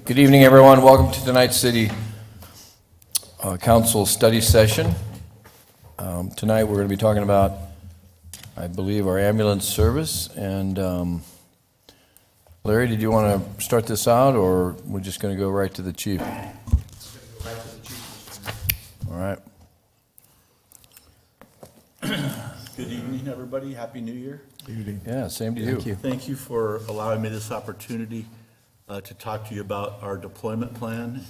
Good evening, everyone. Welcome to tonight's City Council study session. Tonight we're going to be talking about, I believe, our ambulance service. And Larry, did you want to start this out, or we're just going to go right to the chief? All right. Good evening, everybody. Happy New Year. Yeah, same to you. Thank you. Thank you for allowing me this opportunity to talk to you about our deployment plan.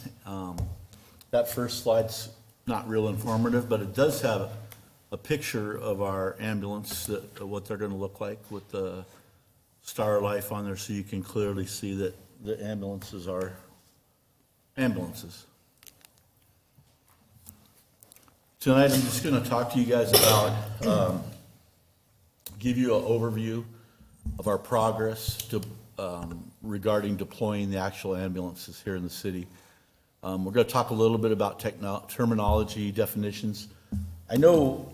That first slide's not real informative, but it does have a picture of our ambulance, what they're going to look like with the Star Life on there, so you can clearly see that the ambulances are ambulances. Tonight, I'm just going to talk to you guys about, give you an overview of our progress to, regarding deploying the actual ambulances here in the city. We're going to talk a little bit about terminology, definitions. I know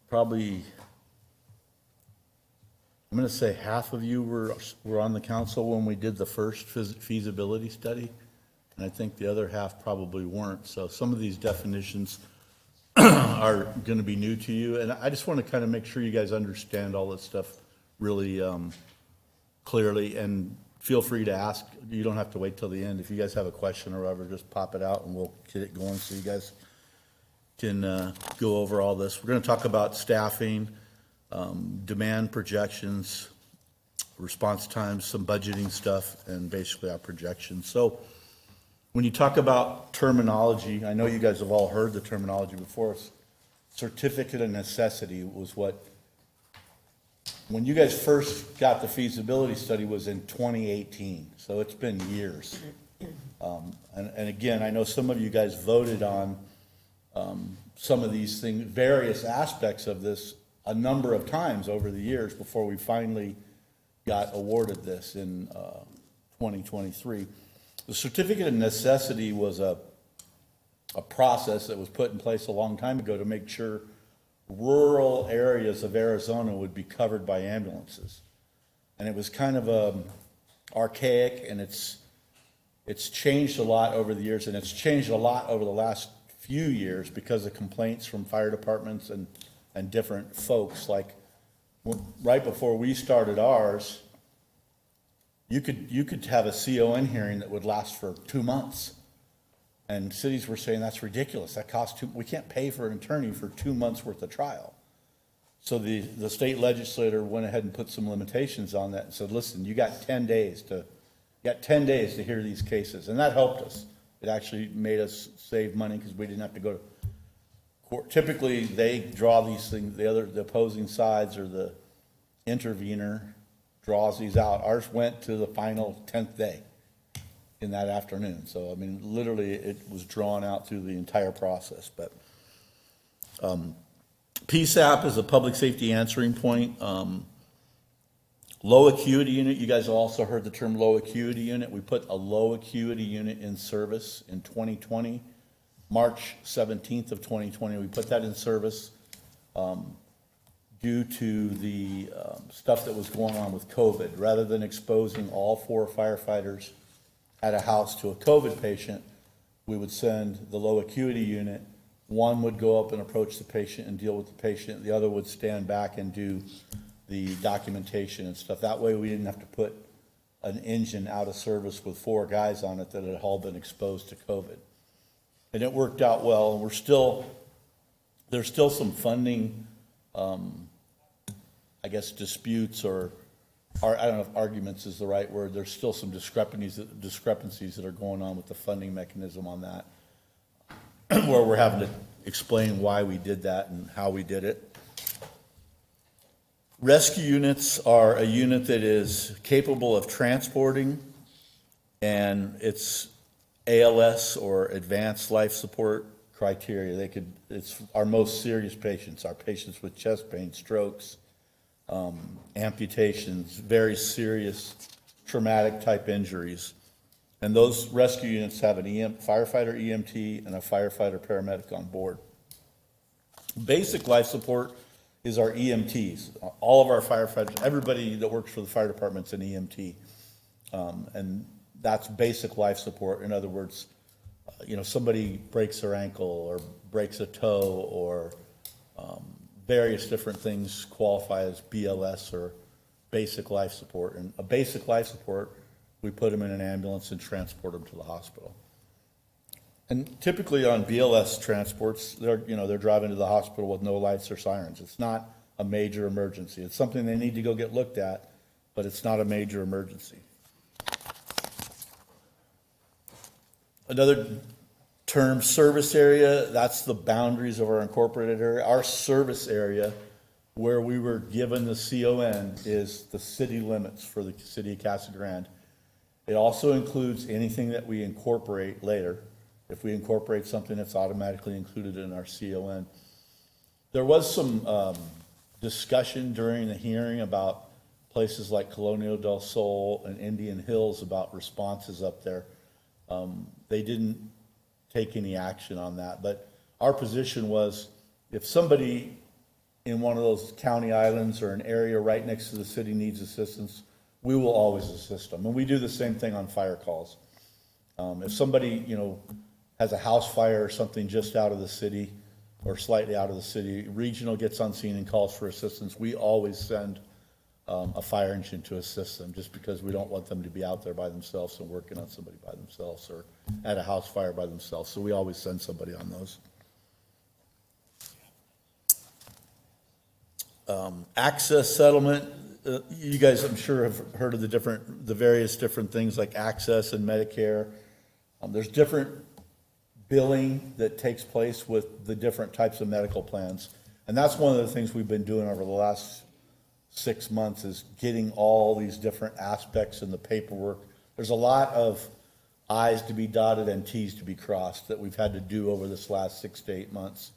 probably, I'm going to say half of you were on the council when we did the first feasibility study, and I think the other half probably weren't. So some of these definitions are going to be new to you, and I just want to kind of make sure you guys understand all this stuff really clearly, and feel free to ask. You don't have to wait till the end. If you guys have a question or whatever, just pop it out and we'll get it going so you guys can go over all this. We're going to talk about staffing, demand projections, response times, some budgeting stuff, and basically our projections. So when you talk about terminology, I know you guys have all heard the terminology before. Certificate of necessity was what, when you guys first got the feasibility study, was in 2018. So it's been years. And again, I know some of you guys voted on some of these things, various aspects of this, a number of times over the years before we finally got awarded this in 2023. The certificate of necessity was a process that was put in place a long time ago to make sure rural areas of Arizona would be covered by ambulances. And it was kind of archaic, and it's changed a lot over the years, and it's changed a lot over the last few years because of complaints from fire departments and different folks. Like right before we started ours, you could have a CON hearing that would last for 2 months. And cities were saying that's ridiculous. That costs we can't pay for an attorney for 2 months worth of trial. So the state legislator went ahead and put some limitations on that and said, listen, you got 10 days to hear these cases. And that helped us. It actually made us save money because we didn't have to go to court. Typically they draw these things, the opposing sides or the intervener draws these out. Ours went to the final 10th day in that afternoon. So, I mean, literally it was drawn out through the entire process. But PSAP is a public safety answering point. Low acuity unit, you guys also heard the term low acuity unit. We put a low acuity unit in service in 2020. March 17th of 2020, we put that in service. Due to the stuff that was going on with COVID. Rather than exposing all 4 firefighters at a house to a COVID patient, we would send the low acuity unit. One would go up and approach the patient and deal with the patient. The other would stand back and do the documentation and stuff. That way we didn't have to put an engine out of service with 4 guys on it that had all been exposed to COVID. And it worked out well. And there's still some funding I guess disputes or I don't know if arguments is the right word. There's still some discrepancies that are going on with the funding mechanism on that, where we're having to explain why we did that and how we did it. Rescue units are a unit that is capable of transporting, and it's ALS or advanced life support criteria. It's our most serious patients, our patients with chest pain, strokes, amputations, very serious traumatic type injuries. And those rescue units have an firefighter EMT and a firefighter paramedic on board. Basic life support is our EMTs. All of our firefighters, everybody that works for the fire department's an EMT. And that's basic life support. In other words, somebody breaks their ankle or breaks a toe or various different things qualify as BLS or basic life support. And a basic life support, we put them in an ambulance and transport them to the hospital. And typically on BLS transports, they're driving to the hospital with no lights or sirens. It's not a major emergency. It's something they need to go get looked at, but it's not a major emergency. Another term, service area, that's the boundaries of our incorporated area. Our service area, where we were given the CON, is the city limits for the city of Casa Grande. It also includes anything that we incorporate later. If we incorporate something, that's automatically included in our CON. There was some discussion during the hearing about places like Colonial del Sol and Indian Hills about responses up there. They didn't take any action on that, but our position was if somebody in one of those county islands or an area right next to the city needs assistance, we will always assist them. And we do the same thing on fire calls. If somebody, has a house fire or something just out of the city or slightly out of the city, regional gets on scene and calls for assistance, we always send a fire engine to assist them, just because we don't want them to be out there by themselves and working on somebody by themselves or at a house fire by themselves. So we always send somebody on those. Access settlement, you guys I'm sure have heard of the various different things like access and Medicare. There's different billing that takes place with the different types of medical plans. And that's one of the things we've been doing over the last 6 months, is getting all these different aspects in the paperwork. There's a lot of I's to be dotted and T's to be crossed that we've had to do over this last 6 to 8 months.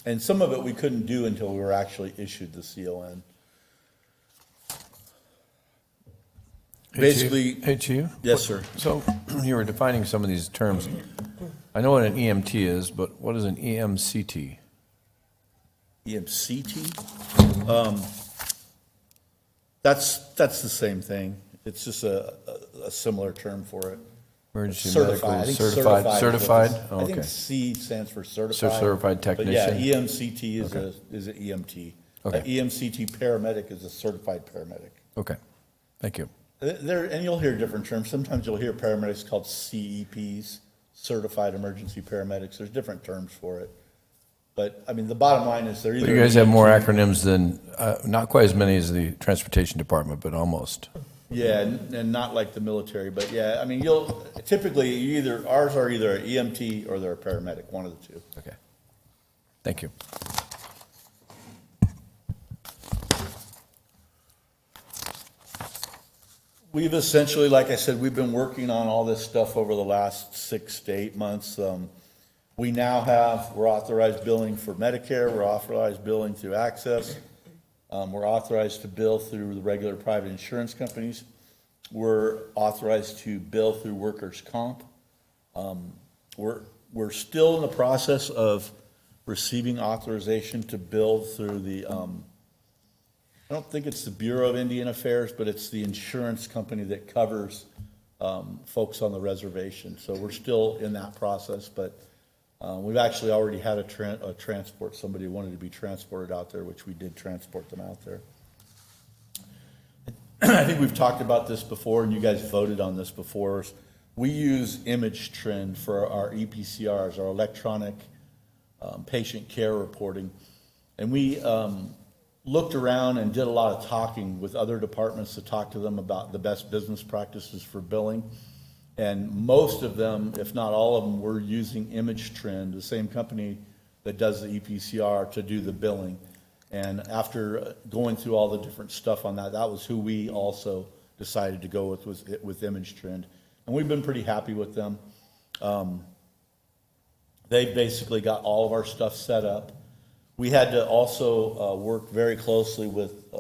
And some of it we couldn't do until we were actually issued the CON. Basically, Hey, Chief? yes, sir. So you were defining some of these terms. I know what an EMT is, but what is an EMCT? EMCT? That's the same thing. It's just a similar term for it. Emergency Certified. I medical, think certified? certified. Oh, I okay. think C stands for certified. Certified But yeah, technician? EMCT is an EMT. Okay. EMCT paramedic is a certified paramedic. Okay, thank you. And you'll hear different terms. Sometimes you'll hear paramedics called CEPs, certified emergency paramedics. There's different terms for it. But, I mean, the bottom line is they're either. But you guys have more acronyms than, not quite as many as the transportation department, but almost. Yeah, and not like the military, but yeah, I mean, ours are either an EMT or they're a paramedic, one of the two. Okay, thank you. We've essentially, like I said, we've been working on all this stuff over the last 6 to 8 months. We're authorized billing for Medicare, we're authorized billing through Access, we're authorized to bill through the regular private insurance companies, we're authorized to bill through workers' comp. We're still in the process of receiving authorization to bill through the, I don't think it's the Bureau of Indian Affairs, but it's the insurance company that covers folks on the reservation. So we're still in that process, but we've actually already had a transport. Somebody wanted to be transported out there, which we did transport them out there. I think we've talked about this before, and you guys voted on this before. We use ImageTrend for our EPCRs, our electronic patient care reporting. And we looked around and did a lot of talking with other departments to talk to them about the best business practices for billing. And most of them, if not all of them, were using ImageTrend, the same company that does the EPCR, to do the billing. And after going through all the different stuff on that, that was who we also decided to go with ImageTrend. And we've been pretty happy with them. They basically got all of our stuff set up. We had to also work very closely with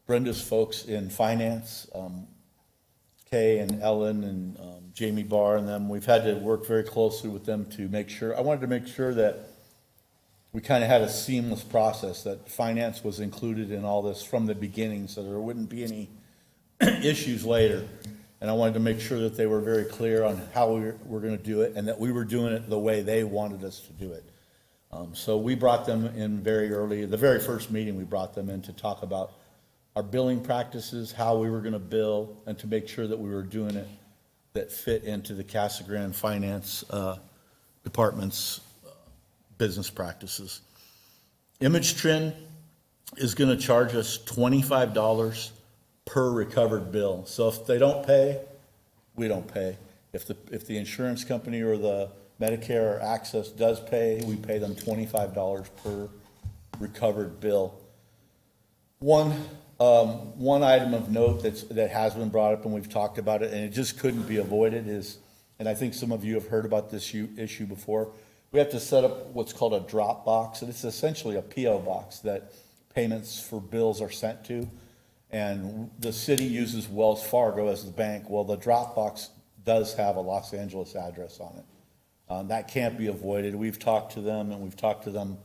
Brenda's folks in finance, Kay and Ellen and Jamie Barr and them. We've had to work very closely with them to make sure. I wanted to make sure that we kind of had a seamless process, that finance was included in all this from the beginning so there wouldn't be any issues later. and I wanted to make sure that they were very clear on how we were going to do it, and that we were doing it the way they wanted us to do it. So we brought them in very early, the very first meeting we brought them in to talk about our billing practices, how we were going to bill, and to make sure that we were doing it that fit into the Casa Grande Finance Department's business practices. Image Trend is going to charge us $25 per recovered bill. So if they don't pay, we don't pay. If the insurance company or the Medicare or Access does pay, we pay them $25 per recovered bill. One item of note that has been brought up, and we've talked about it, and it just couldn't be avoided, is, and I think some of you have heard about this issue before, we have to set up what's called a drop box, and it's essentially a P.O. box that payments for bills are sent to, and the city uses Wells Fargo as the bank. Well, the drop box does have a Los Angeles address on it. That can't be avoided. We've talked to them, and we've talked to them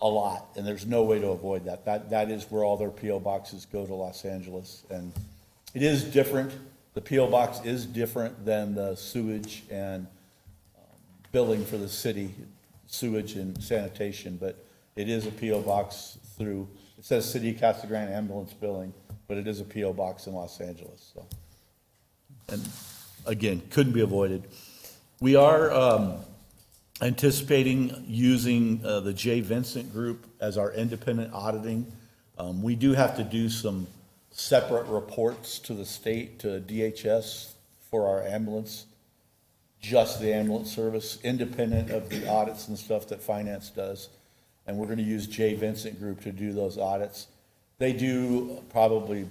a lot, and there's no way to avoid that. That is where all their P.O. boxes go to Los Angeles, and it is different. The P.O. box is different than the sewage and billing for the city, sewage and sanitation, but it is a P.O. box through, it says City of Casa Grande Ambulance Billing, but it is a P.O. box in Los Angeles, so. And again, couldn't be avoided. We are anticipating using the J. Vincent Group as our independent auditing. We do have to do some separate reports to the state, to DHS, for our ambulance, just the ambulance service, independent of the audits and stuff that finance does. And we're going to use J. Vincent Group to do those audits. They do probably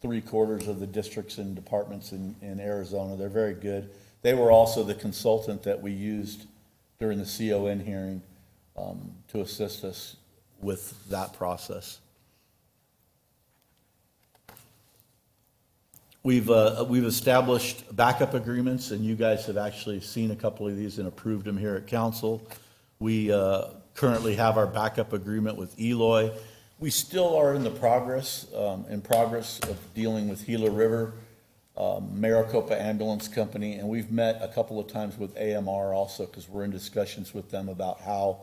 3/4 of the districts and departments in Arizona. They're very good. They were also the consultant that we used during the CON hearing to assist us with that process. We've established backup agreements, and you guys have actually seen a couple of these and approved them here at council. We currently have our backup agreement with Eloy. We still are in progress of dealing with Gila River, Maricopa Ambulance Company, and we've met a couple of times with AMR also, because we're in discussions with them about how,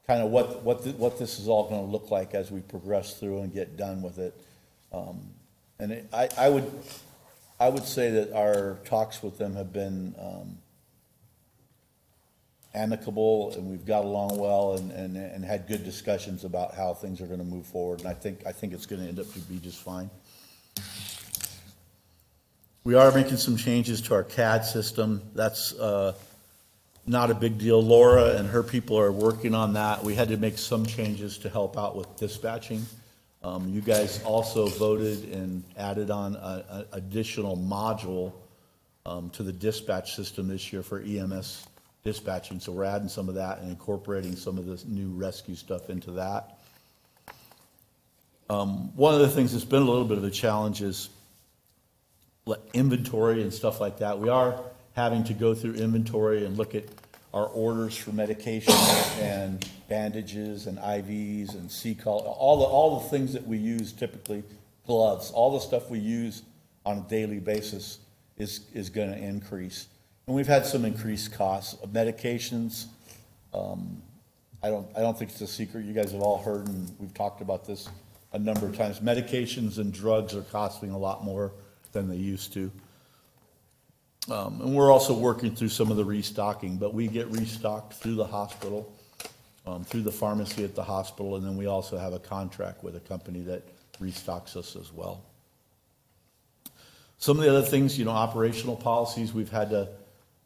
kind of what this is all going to look like as we progress through and get done with it. I would say that our talks with them have been amicable, and we've got along well, and had good discussions about how things are going to move forward. And I think it's going to end up to be just fine. We are making some changes to our CAD system. That's not a big deal. Laura and her people are working on that. We had to make some changes to help out with dispatching. You guys also voted and added on an additional module to the dispatch system this year for EMS dispatching. So we're adding some of that and incorporating some of this new rescue stuff into that. One of the things that's been a little bit of a challenge is inventory and stuff like that. We are having to go through inventory and look at our orders for medication and bandages and IVs and C-call, all the things that we use typically, gloves, all the stuff we use on a daily basis is going to increase. And we've had some increased costs of medications. I don't think it's a secret. You guys have all heard, and we've talked about this a number of times. Medications and drugs are costing a lot more than they used to. And we're also working through some of the restocking, but we get restocked through the hospital, through the pharmacy at the hospital, and then we also have a contract with a company that restocks us as well. Some of the other things, operational policies, we've had to,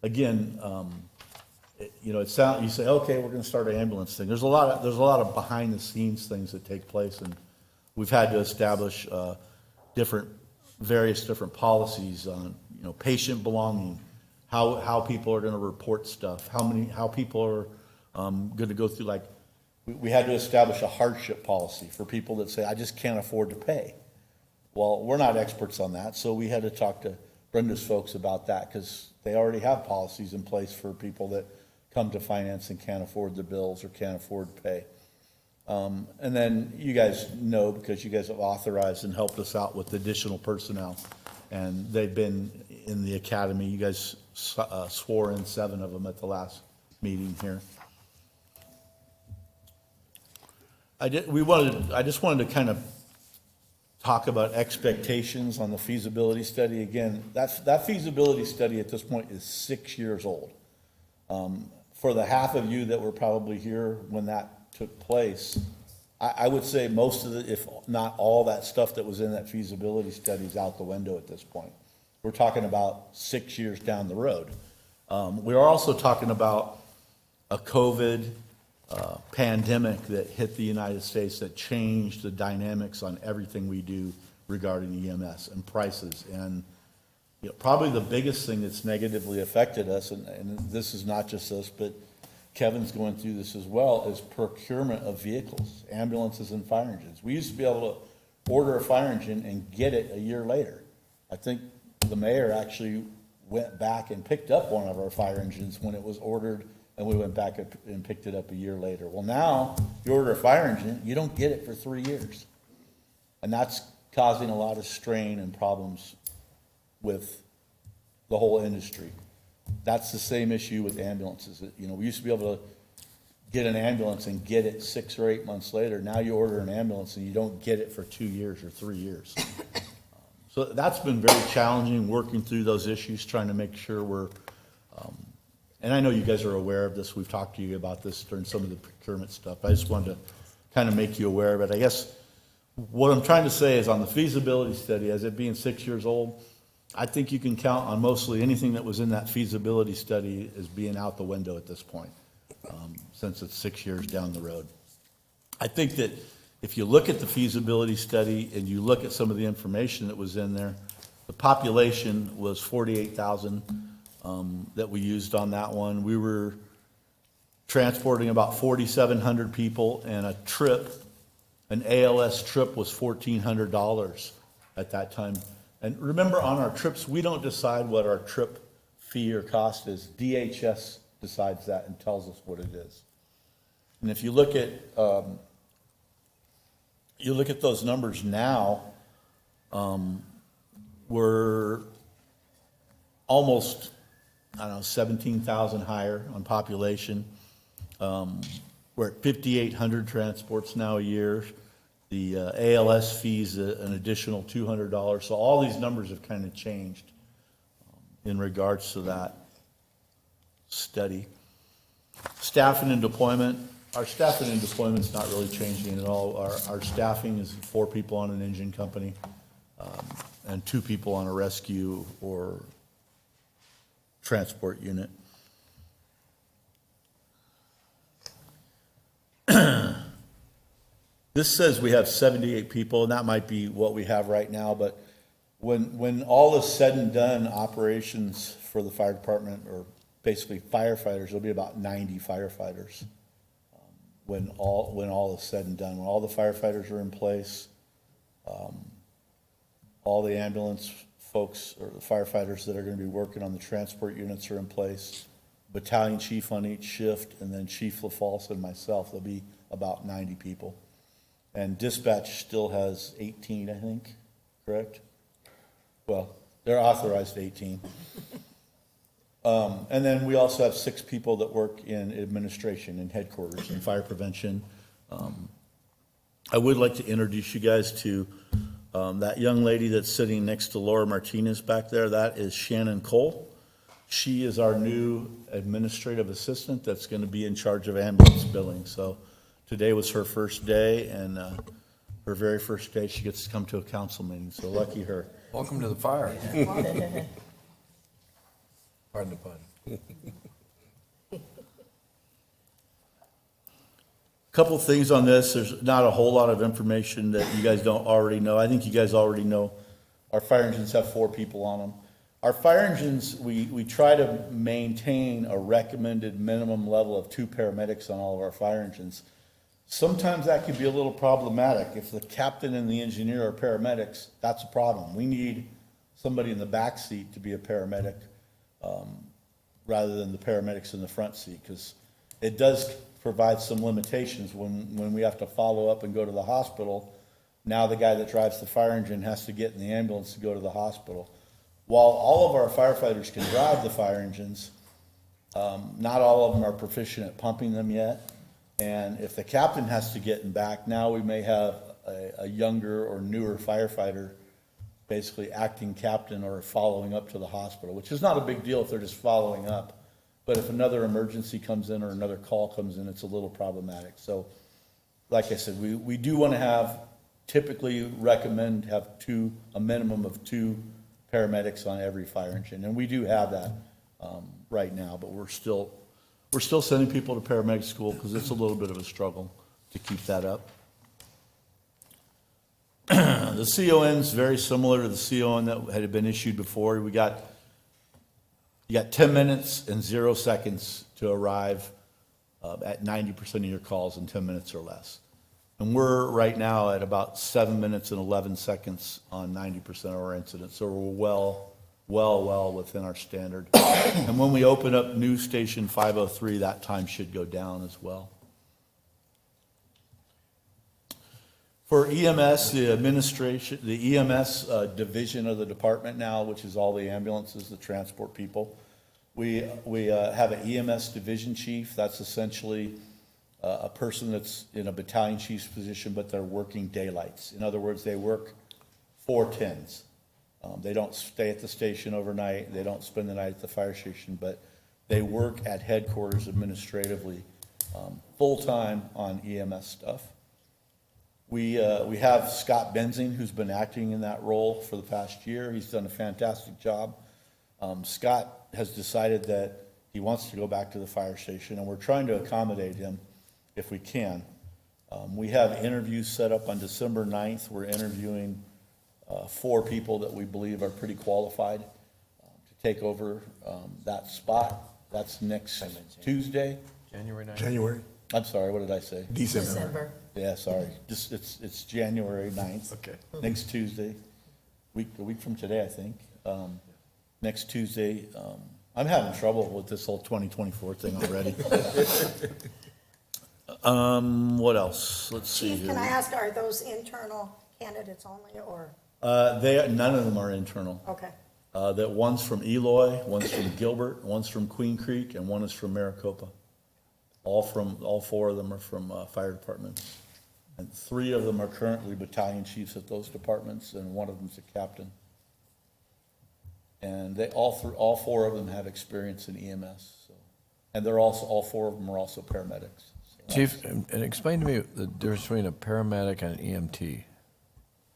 again, you say, okay, we're going to start an ambulance thing. There's a lot of behind the scenes things that take place, and we've had to establish various different policies on, patient belonging, how people are going to report stuff, how people are going to go through, like, we had to establish a hardship policy for people that say, I just can't afford to pay. Well, we're not experts on that, so we had to talk to Brenda's folks about that, because they already have policies in place for people that come to finance and can't afford the bills or can't afford to pay. And then you guys know, because you guys have authorized and helped us out with additional personnel And they've been in the academy. You guys swore in 7 of them at the last meeting here. I just wanted to kind of talk about expectations on the feasibility study. Again, that feasibility study at this point is 6 years old. For the half of you that were probably here when that took place, I would say most of the, if not all that stuff that was in that feasibility study is out the window at this point. We're talking about 6 years down the road. We're also talking about a COVID pandemic that hit the United States that changed the dynamics on everything we do regarding EMS and prices. And probably the biggest thing that's negatively affected us, and this is not just us, but Kevin's going through this as well, is procurement of vehicles, ambulances and fire engines. We used to be able to order a fire engine and get it a year later. I think the mayor actually went back and picked up one of our fire engines when it was ordered, and we went back and picked it up a year later. Well, now, you order a fire engine, you don't get it for 3 years. And that's causing a lot of strain and problems with the whole industry. That's the same issue with ambulances. We used to be able to get an ambulance and get it 6 or 8 months later. Now you order an ambulance and you don't get it for 2 years or 3 years. So that's been very challenging, working through those issues, trying to make sure we're, and I know you guys are aware of this. We've talked to you about this during some of the procurement stuff. I just wanted to kind of make you aware of it. I guess what I'm trying to say is on the feasibility study, as it being 6 years old, I think you can count on mostly anything that was in that feasibility study as being out the window at this point, since it's 6 years down the road. I think that if you look at the feasibility study and you look at some of the information that was in there, the population was 48,000 that we used on that one. We were transporting about 4,700 people, and a trip, an ALS trip, was $1,400 at that time. And remember, on our trips, we don't decide what our trip fee or cost is. DHS decides that and tells us what it is. And if you look at those numbers now, we're almost, 17,000 higher on population. We're at 5,800 transports now a year. The ALS fees an additional $200. So all these numbers have kind of changed in regards to that study. Staffing and deployment. Our staffing and deployment is not really changing at all. Our staffing is 4 people on an engine company and 2 people on a rescue or transport unit. This says we have 78 people, and that might be what we have right now, but when all is said and done, operations for the fire department, or basically firefighters, there'll be about 90 firefighters when all is said and done. When all the firefighters are in place, all the ambulance folks or the firefighters that are going to be working on the transport units are in place, battalion chief on each shift, and then Chief LaFalce and myself, there'll be about 90 people. And dispatch still has 18, I think, correct? Well, they're authorized 18. And then we also have 6 people that work in administration and headquarters and fire prevention. I would like to introduce you guys to that young lady that's sitting next to Laura Martinez back there. That is Shannon Cole. She is our new administrative assistant that's going to be in charge of ambulance billing. So today was her first day, and her very first day she gets to come to a council meeting, so lucky her. Welcome to the fire. Pardon the pun. Couple things on this. There's not a whole lot of information that you guys don't already know. I think you guys already know our fire engines have 4 people on them. Our fire engines, we try to maintain a recommended minimum level of 2 paramedics on all of our fire engines. Sometimes that can be a little problematic. If the captain and the engineer are paramedics, that's a problem. We need somebody in the back seat to be a paramedic rather than the paramedics in the front seat, because it does provide some limitations when we have to follow up and go to the hospital. Now the guy that drives the fire engine has to get in the ambulance to go to the hospital. while all of our firefighters can drive the fire engines, not all of them are proficient at pumping them yet. And if the captain has to get in back, now we may have a younger or newer firefighter basically acting captain or following up to the hospital, which is not a big deal if they're just following up. But if another emergency comes in or another call comes in, it's a little problematic. So, like I said, we do want to have, typically recommend have a minimum of 2 paramedics on every fire engine. And we do have that right now, but we're still sending people to paramedic school because it's a little bit of a struggle to keep that up. The CON is very similar to the CON that had been issued before. You got 10 minutes and 0 seconds to arrive at 90% of your calls in 10 minutes or less. And we're right now at about 7 minutes and 11 seconds on 90% of our incidents. So we're well within our standard. And when we open up new station 503, that time should go down as well. For EMS, the administration, the EMS division of the department now, which is all the ambulances that transport people, we have an EMS division chief. That's essentially a person that's in a battalion chief's position, but they're working daylights. In other words, they work 4-10s. They don't stay at the station overnight. They don't spend the night at the fire station, but they work at headquarters administratively, full-time on EMS stuff. We have Scott Benzing, who's been acting in that role for the past year. He's done a fantastic job. Scott has decided that he wants to go back to the fire station, and we're trying to accommodate him if we can. We have interviews set up on December 9th. We're interviewing 4 people that we believe are pretty qualified to take over that spot. That's next Tuesday. January 9th? January, I'm sorry, what did I say? December. Yeah, sorry. Just, it's January 9th. Okay. Next Tuesday, a week from today, I think. Next Tuesday, I'm having trouble with this whole 2024 thing already. What else? Let's see Chief, here. can I ask, are those internal candidates only, or, None of them are internal. okay, That one's from Eloy, one's from Gilbert, one's from Queen Creek, and one is from Maricopa. All 4 of them are from fire departments. And 3 of them are currently battalion chiefs at those departments, and one of them's a captain. And all 4 of them have experience in EMS, so. And they're also, all 4 of them are also paramedics. So Chief, and explain to me the difference between a paramedic and an EMT.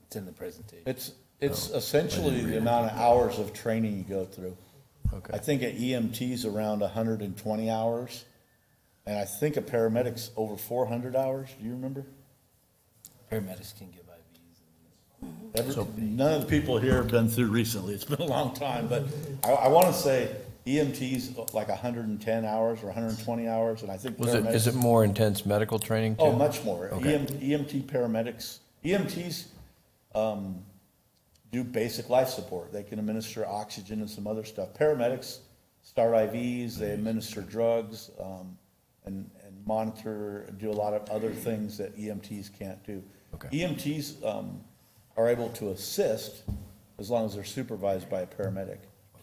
It's in the presentation. It's essentially the amount of hours of training you go through. Okay. I think an EMT's around 120 hours, and I think a paramedic's over 400 hours. Do you remember? Paramedics can give IVs. None of the people here have been through recently. It's been a long time, but I want to say EMT's like 110 hours or 120 hours, and I think paramedics. Is it more intense medical training too? Oh, much more. Okay. EMT paramedics, EMTs do basic life support. They can administer oxygen and some other stuff. Paramedics start IVs, they administer drugs, and monitor, do a lot of other things that EMTs can't do. Okay. EMTs are able to assist as long as they're supervised by a paramedic.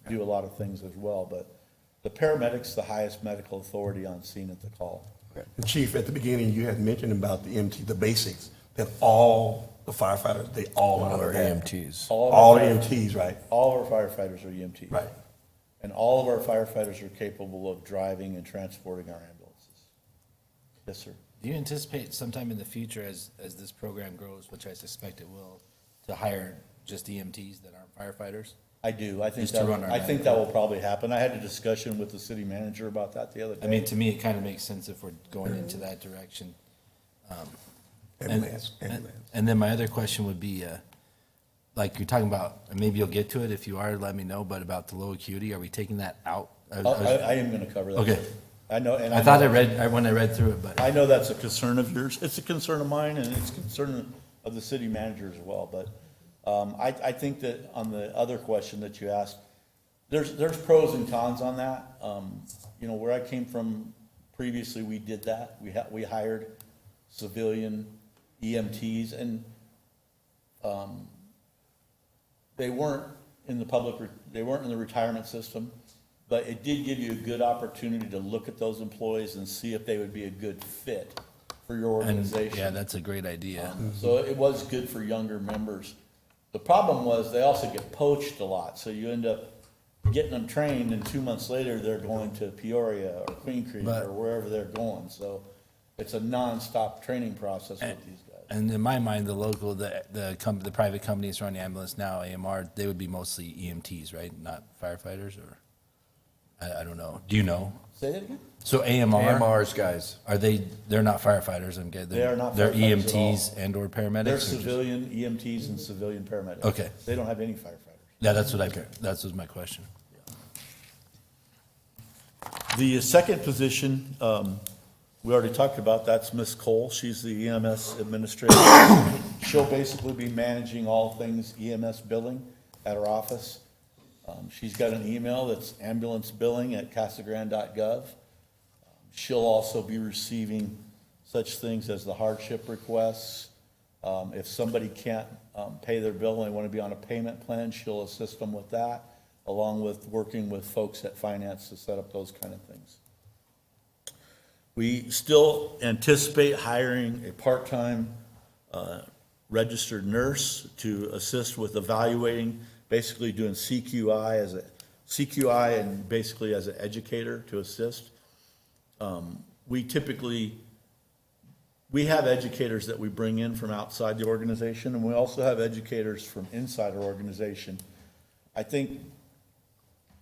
Do a lot of things as well, but the paramedic's the highest medical authority on scene at the call. And Chief, at the beginning, you had mentioned about the EMT, the basics, that all the firefighters, they all All know are that. EMTs. All EMTs, right? All of our firefighters are EMTs. Right. And all of our firefighters are capable of driving and transporting our ambulances. Yes, sir. Do you anticipate sometime in the future, as this program grows, which I suspect it will, to hire just EMTs that aren't firefighters? I do. I think Just to run our that will probably happen. I had a discussion with the city manager about that the other day. I mean, to me, it kind of makes sense if we're going into that direction. Ambulance. And then my other question would be, like you're talking about, and maybe you'll get to it, if you are, let me know, but about the low acuity, are we taking that out? I am gonna cover that. Okay. sir. I know, and I thought when I read through it, but. I know that's a concern of yours. It's a concern of mine, and it's a concern of the city manager as well, but I think that on the other question that you asked, there's pros and cons on that. You know, where I came from previously, we did that. We hired civilian EMTs, and they weren't in the they weren't in the retirement system, but it did give you a good opportunity to look at those employees and see if they would be a good fit for your And, organization. yeah, that's a great idea. So it was good for younger members. The problem was they also get poached a lot, so you end up getting them trained, and 2 months later, they're going to Peoria or Queen Creek But- or wherever they're going. So it's a nonstop training process with these guys. And in my mind, the local, the private companies running the ambulance now, AMR, they would be mostly EMTs, right? Not firefighters, or, I don't know. Do you know? Say it again? So AMR, AMR's guys. they're not firefighters, I'm getting. They are not They're firefighters at all. EMTs and or paramedics? They're or just- civilian EMTs and civilian paramedics. Okay. They don't have any firefighters. Yeah, that's what that was my question. The second position, we already talked about, that's Ms. Cole. She's the EMS administrator. She'll basically be managing all things EMS billing at her office. She's got an email that's ambulancebilling@casagrande.gov. She'll also be receiving such things as the hardship requests. If somebody can't pay their bill and they want to be on a payment plan, she'll assist them with that, along with working with folks at finance to set up those kind of things. We still anticipate hiring a part-time registered nurse to assist with evaluating, basically doing CQI and basically as an educator to assist. We have educators that we bring in from outside the organization, and we also have educators from inside our organization. I think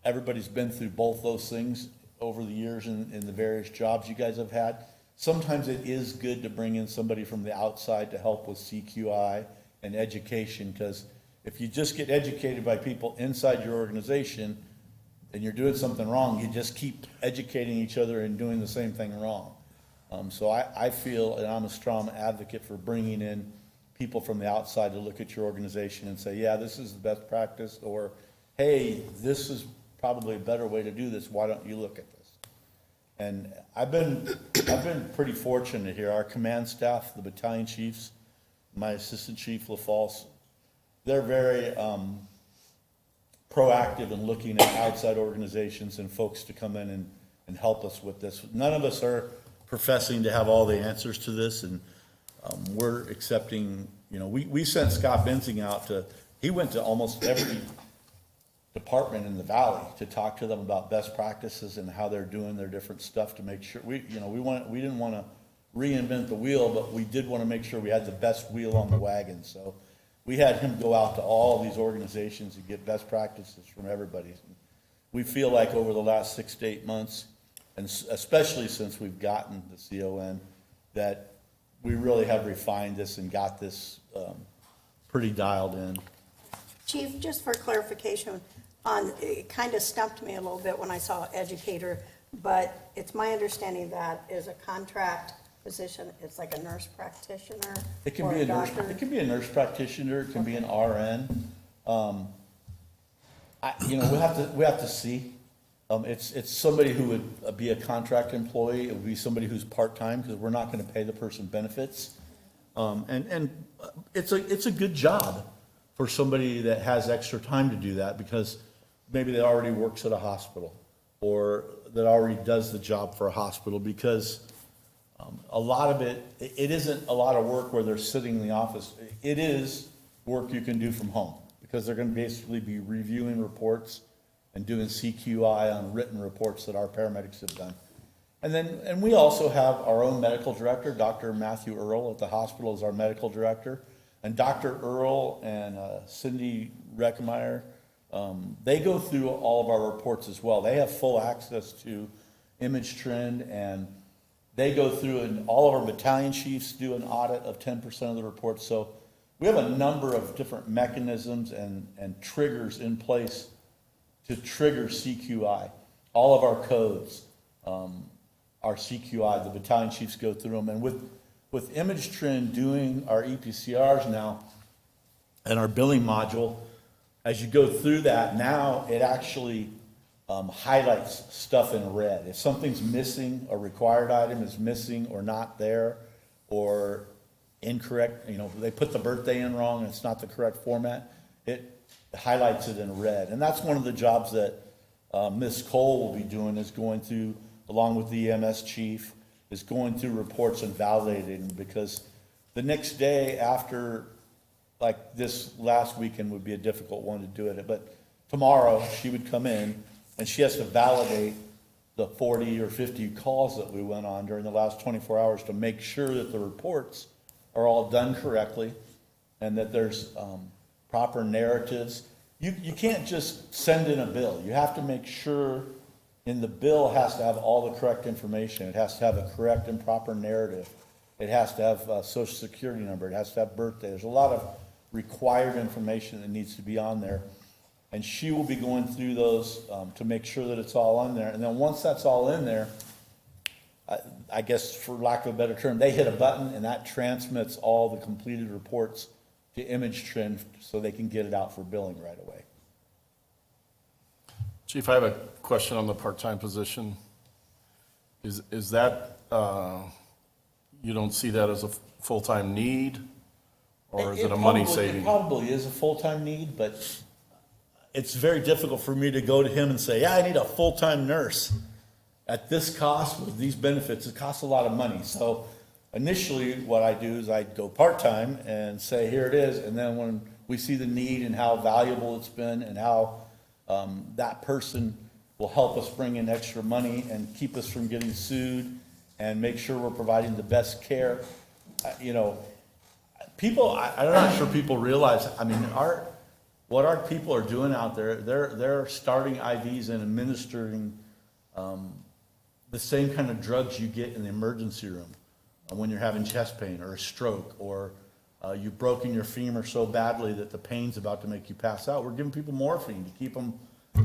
everybody's been through both those things over the years in the various jobs you guys have had. Sometimes it is good to bring in somebody from the outside to help with CQI and education, because if you just get educated by people inside your organization and you're doing something wrong, you just keep educating each other and doing the same thing wrong. So I feel, and I'm a strong advocate for bringing in people from the outside to look at your organization and say, yeah, this is the best practice, or, hey, this is probably a better way to do this, why don't you look at this? And I've been pretty fortunate here. Our command staff, the battalion chiefs, my assistant chief, LaFalce, they're very proactive in looking at outside organizations and folks to come in and help us with this. None of us are professing to have all the answers to this, and we're accepting, we sent Scott Benzing out he went to almost every department in the valley to talk to them about best practices and how they're doing their different stuff to make sure, we didn't want to reinvent the wheel, but we did want to make sure we had the best wheel on the wagon. So we had him go out to all these organizations and get best practices from everybody. We feel like over the last 6 to 8 months, and especially since we've gotten the CON, that we really have refined this and got this pretty dialed in. Chief, just for clarification, it kind of stumped me a little bit when I saw educator, but it's my understanding that is a contract position, it's like a nurse practitioner It can or be a a nurse, doctor? it can be a nurse practitioner, it can be an RN. We have to see. It's somebody who would be a contract employee, it would be somebody who's part-time, because we're not gonna pay the person benefits. And it's a good job for somebody that has extra time to do that, because maybe that already works at a hospital, or that already does the job for a hospital, because a lot of it isn't a lot of work where they're sitting in the office. It is work you can do from home, because they're gonna basically be reviewing reports and doing CQI on written reports that our paramedics have done. And we also have our own medical director, Dr. Matthew Earl at the hospital is our medical director. And Dr. Earl and Cindy Reckemeyer, they go through all of our reports as well. They have full access to Image Trend, and they go through, and all of our battalion chiefs do an audit of 10% of the reports. So we have a number of different mechanisms and triggers in place to trigger CQI. All of our codes are CQI. The battalion chiefs go through them. And with Image Trend doing our EPCRs now and our billing module, as you go through that, now it actually highlights stuff in red. If something's missing, a required item is missing or not there, or incorrect, they put the birthday in wrong and it's not the correct format, highlights it in red. And that's one of the jobs that Ms. Cole will be doing, is going through, along with the EMS chief, is going through reports and validating, because the next day after, like this last weekend would be a difficult one to do it, but tomorrow she would come in and she has to validate the 40 or 50 calls that we went on during the last 24 hours to make sure that the reports are all done correctly and that there's proper narratives. You can't just send in a bill. You have to make sure in the bill has to have all the correct information. It has to have a correct and proper narrative. It has to have a social security number. It has to have birthday. There's a lot of required information that needs to be on there. And she will be going through those to make sure that it's all on there. And then once that's all in there, I guess for lack of a better term, they hit a button and that transmits all the completed reports to Image Trend so they can get it out for billing right away. Chief, I have a question on the part-time position. Is that, you don't see that as a full-time need? Or is it a money saving? It probably is a full-time need, but it's very difficult for me to go to him and say, yeah, I need a full-time nurse. At this cost, with these benefits, it costs a lot of money. So initially, what I do is I go part-time and say, here it is. And then when we see the need and how valuable it's been and how that person will help us bring in extra money and keep us from getting sued and make sure we're providing the best care. You know, people, I'm not sure people realize, I mean, what our people are doing out there, they're starting IVs and administering the same kind of drugs you get in the emergency room when you're having chest pain or a stroke, or you've broken your femur so badly that the pain's about to make you pass out. We're giving people morphine to keep them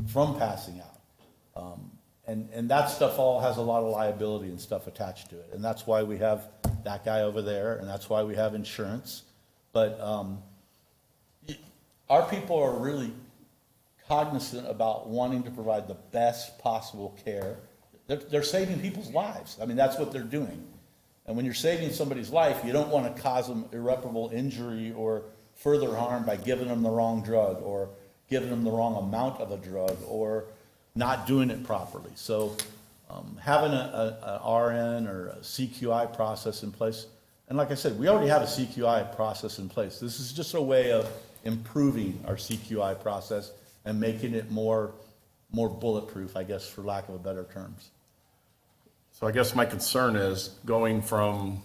from passing out. And that stuff all has a lot of liability and stuff attached to it. And that's why we have that guy over there, and that's why we have insurance. But our people are really cognizant about wanting to provide the best possible care. They're saving people's lives. I mean, that's what they're doing. And when you're saving somebody's life, you don't want to cause them irreparable injury or further harm by giving them the wrong drug or giving them the wrong amount of a drug or not doing it properly. So having a RN or a CQI process in place, and like I said, we already have a CQI process in place. This is just a way of improving our CQI process and making it more bulletproof, I guess, for lack of a better terms. So I guess my concern is going from,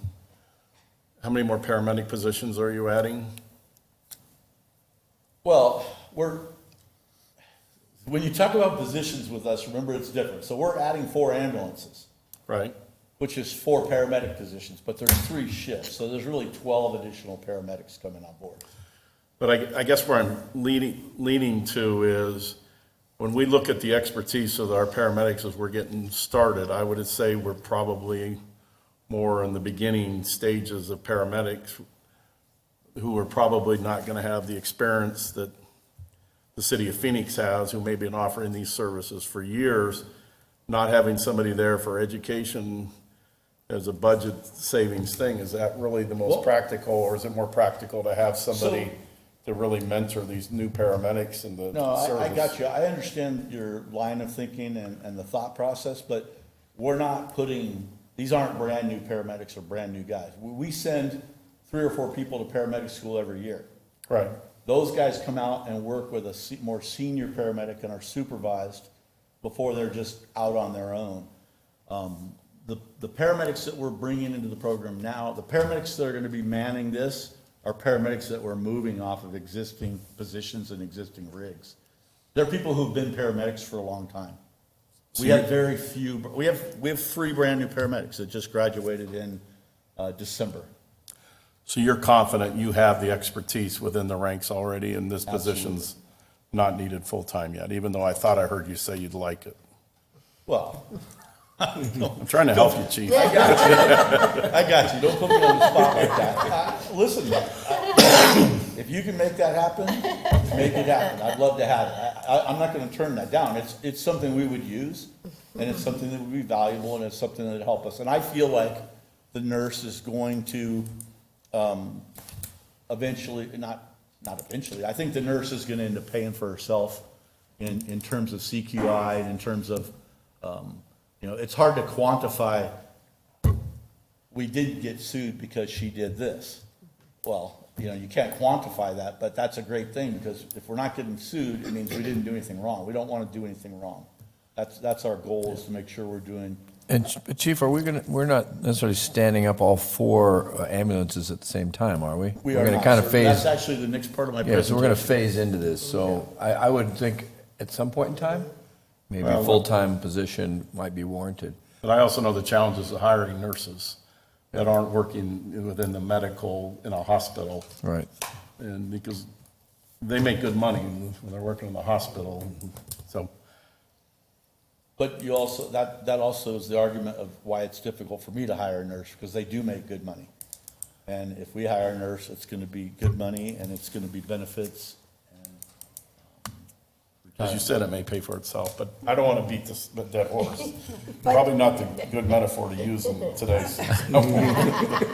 how many more paramedic positions are you adding? Well, when you talk about positions with us, remember it's different. So we're adding 4 ambulances, Right? which is 4 paramedic positions, but there's 3 shifts. So there's really 12 additional paramedics coming on board. But I guess where I'm leaning to is, when we look at the expertise of our paramedics as we're getting started, I would say we're probably more in the beginning stages of paramedics who are probably not going to have the experience that the city of Phoenix has, who may have been offering these services for years, not having somebody there for education as a budget savings thing. Is that really the most Well- practical, or is it more practical to have somebody to really mentor these new paramedics in the No, service? I got you. I understand your line of thinking and the thought process, but we're not these aren't brand-new paramedics or brand-new guys. We send 3 or 4 people to paramedic school every year. Right. Those guys come out and work with a more senior paramedic and are supervised before they're just out on their own. The paramedics that we're bringing into the program now, the paramedics that are going to be manning this are paramedics that we're moving off of existing positions and existing rigs. They're people who've been paramedics for a long time. We have very few, we have 3 brand-new paramedics that just graduated in December. So you're confident you have the expertise within the ranks already, and this position's not needed full-time yet, even though I thought I heard you say you'd like it? Well, I'm trying to help you, chief. I got you. Don't put me on the spot like that. Listen, if you can make that happen, make it happen. I'd love to have it. I'm not going to turn that down. It's something we would use, and it's something that would be valuable, and it's something that would help us. And I feel like the nurse is going to eventually, not not eventually, I think the nurse is gonna end up paying for herself in terms of CQI and in terms of, it's hard to quantify, we did get sued because she did this. Well, you can't quantify that, but that's a great thing, because if we're not getting sued, it means we didn't do anything wrong. We don't want to do anything wrong. That's our goal, is to make sure we're doing, And Chief, we're not necessarily standing up all 4 ambulances at the same time, are we? we We're are gonna not. kind of So phase. that's actually the next part of my Yeah, presentation. so we're going to phase into this, so I would think at some point in time, maybe a full-time position might be warranted. But I also know the challenges of hiring nurses that aren't working within the medical in a hospital. Right. And because they make good money when they're working in the hospital, so. But you also, that also is the argument of why it's difficult for me to hire a nurse, because they do make good money. And if we hire a nurse, it's gonna be good money, and it's gonna be benefits. As you said, it may pay for itself, but I don't want to beat this dead horse. Probably not the good metaphor to use in today's.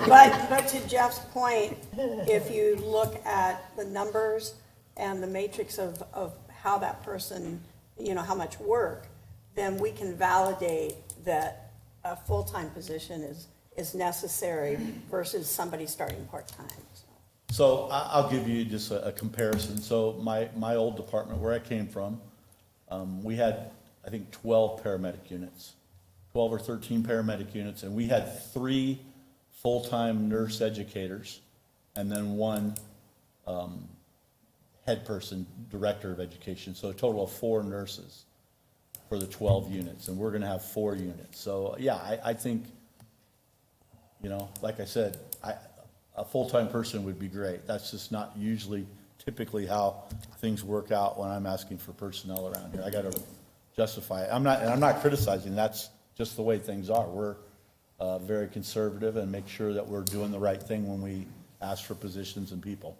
But to Jeff's point, if you look at the numbers and the matrix of how that person, how much work, then we can validate that a full-time position is necessary versus somebody starting part-time. So I'll give you just a comparison. So my old department, where I came from, we had, I think, 12 paramedic units, 12 or 13 paramedic units, and we had 3 full-time nurse educators, and then 1 head person, director of education, so a total of 4 nurses for the 12 units, and we're gonna have 4 units. So, yeah, I think, like I said, a full-time person would be great. That's just not usually typically how things work out when I'm asking for personnel around here. I gotta justify it. I'm not criticizing, that's just the way things are. We're very conservative and make sure that we're doing the right thing when we ask for positions and people.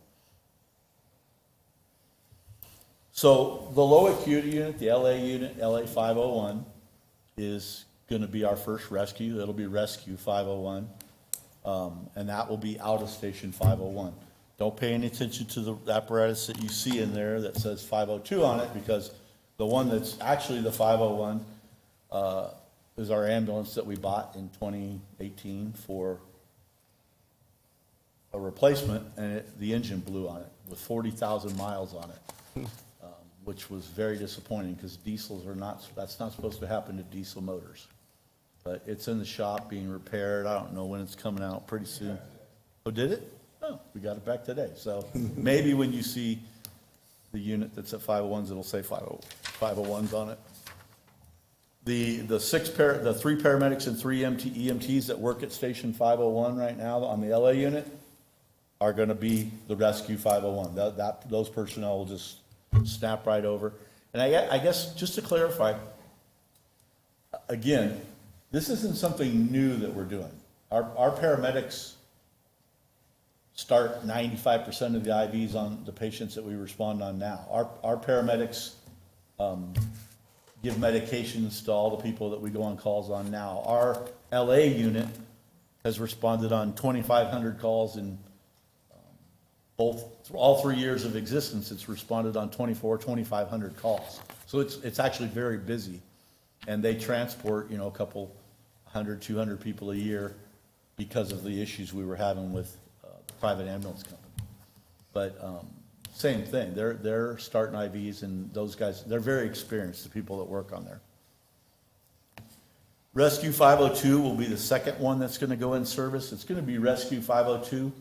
So the low acuity unit, the LA unit, LA 501, is gonna be our first rescue. It'll be Rescue 501. And that will be out of Station 501. Don't pay any attention to the apparatus that you see in there that says 502 on it, because the one that's actually the 501 is our ambulance that we bought in 2018 for a replacement, and the engine blew on it with 40,000 miles on it, which was very disappointing, because diesels are not, that's not supposed to happen to diesel motors. But it's in the shop being repaired. I don't know when it's coming out, pretty soon. Oh, did it? Oh, we got it back today. So maybe when you see the unit that's at 501s, it'll say 501s on it. The 3 paramedics and 3 EMTs that work at Station 501 right now on the LA unit are gonna be the Rescue 501. Those personnel will just snap right over. And I guess, just to clarify, again, this isn't something new that we're doing. Our paramedics start 95% of the IVs on the patients that we respond on now. Our paramedics give medications to all the people that we go on calls on now. Our LA unit has responded on 2,500 calls in all 3 years of existence. It's responded on 2,500 calls. So it's actually very busy. And they transport, a couple 100, 200 people a year because of the issues we were having with the private ambulance company. But same thing, they're starting IVs, and those guys, they're very experienced, the people that work on there. Rescue 502 will be the second one that's gonna go in service. It's gonna be Rescue 502,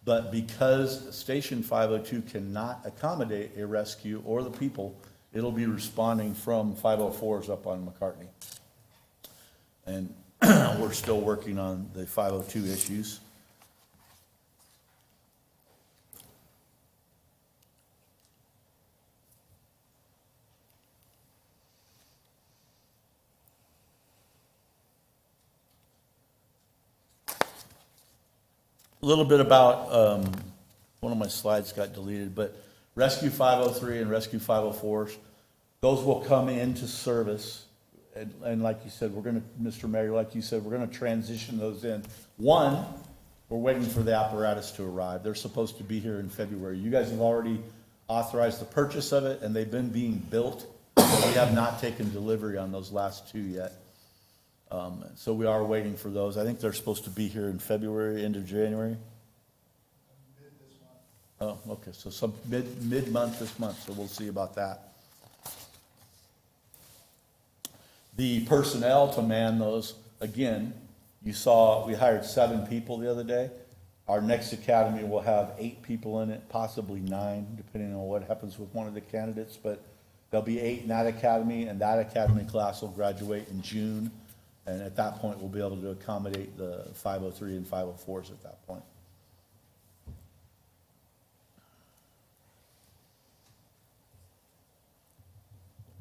but because Station 502 cannot accommodate a rescue or the people, it'll be responding from 504s up on McCartney. And we're still working on the 502 issues. A little bit about, one of my slides got deleted, but Rescue 503 and Rescue 504s, those will come into service. And like you said, we're gonna, Mr. Mayor, like you said, we're gonna transition those in. One we're waiting for the apparatus to arrive. They're supposed to be here in February. You guys have already authorized the purchase of it, and they've been being built. But we have not taken delivery on those last two yet. So we are waiting for those. I think they're supposed to be here in February, end of January. Oh, okay, so some mid-month this month, so we'll see about that. The personnel to man those, again, you saw, we hired 7 people the other day. Our next academy will have 8 people in it, possibly 9, depending on what happens with one of the candidates, but there'll be 8 in that academy, and that academy class will graduate in June. And at that point, we'll be able to accommodate the 503 and 504s at that point.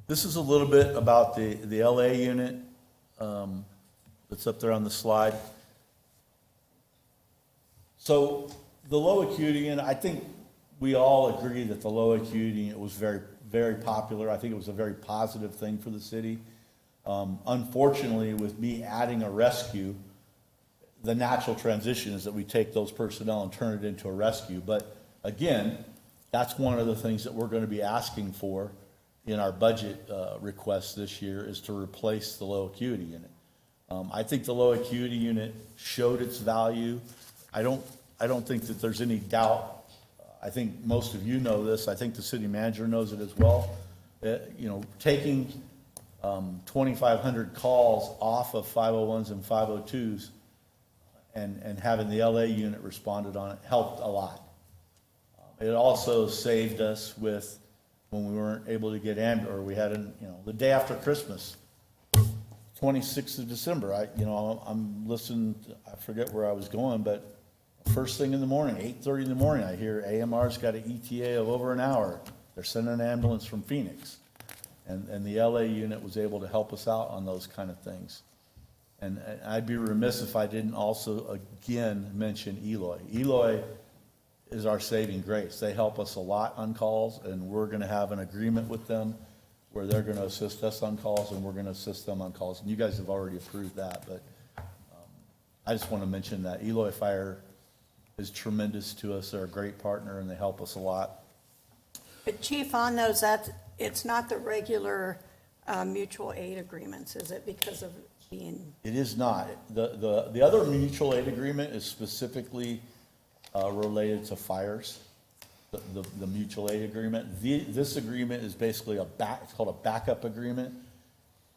This is a little bit about the LA unit that's up there on the slide. So the low acuity unit, I think we all agree that the low acuity unit was very, very popular. I think it was a very positive thing for the city. Unfortunately, with me adding a rescue, the natural transition is that we take those personnel and turn it into a rescue. But again, that's one of the things that we're going to be asking for in our budget request this year, is to replace the low acuity unit. I think the low acuity unit showed its value. I don't think that there's any doubt. I think most of you know this. I think the city manager knows it as well. Taking 2,500 calls off of 501s and 502s and having the LA unit responded on it helped a lot. It also saved us with, when we weren't able to get or we had the day after Christmas, 26th of December, I'm listening, I forget where I was going, but first thing in the morning, 8:30 in the morning, I hear AMR's got an ETA of over an hour. They're sending an ambulance from Phoenix. And the LA unit was able to help us out on those kind of things. And I'd be remiss if I didn't also, again, mention Eloy. Eloy is our saving grace. They help us a lot on calls, and we're going to have an agreement with them where they're going to assist us on calls, and we're going to assist them on calls. And you guys have already approved that, but I just want to mention that Eloy Fire is tremendous to us. They're a great partner, and they help us a lot. But Chief, on those, it's not the regular mutual aid agreements, is it, because of being? It is not. The other mutual aid agreement is specifically related to fires, the mutual aid agreement. This agreement is basically it's called a backup agreement.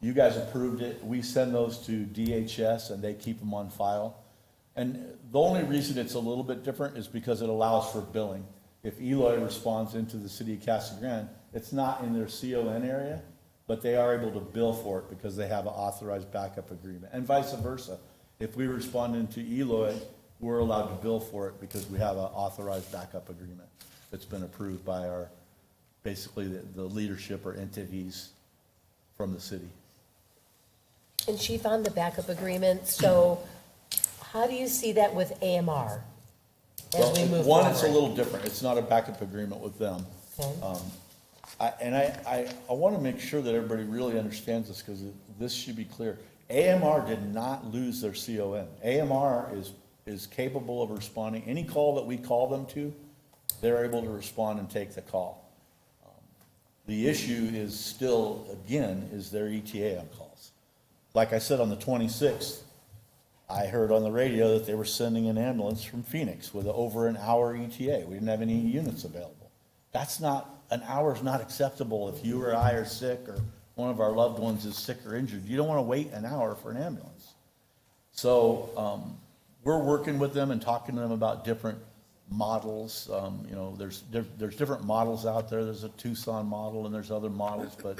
You guys approved it. We send those to DHS and they keep them on file. And the only reason it's a little bit different is because it allows for billing. If Eloy responds into the city of Casa Grande, it's not in their CON area, but they are able to bill for it because they have an authorized backup agreement, and vice versa. If we respond into Eloy, we're allowed to bill for it because we have an authorized backup agreement that's been approved by basically the leadership or entities from the city. And Chief, on the backup agreement, so how do you see that with AMR as we move One, forward? it's a little different. It's not a backup agreement with them. Okay. I want to make sure that everybody really understands this, because this should be clear. AMR did not lose their CON. AMR is capable of responding. Any call that we call them to, they're able to respond and take the call. The issue is still, again, is their ETA on calls. Like I said, on the 26th, I heard on the radio that they were sending an ambulance from Phoenix with over an hour ETA. We didn't have any units available. An hour is not acceptable if you or I are sick or one of our loved ones is sick or injured. You don't want to wait an hour for an ambulance. So we're working with them and talking to them about different models. There's different models out there. There's a Tucson model and there's other models. But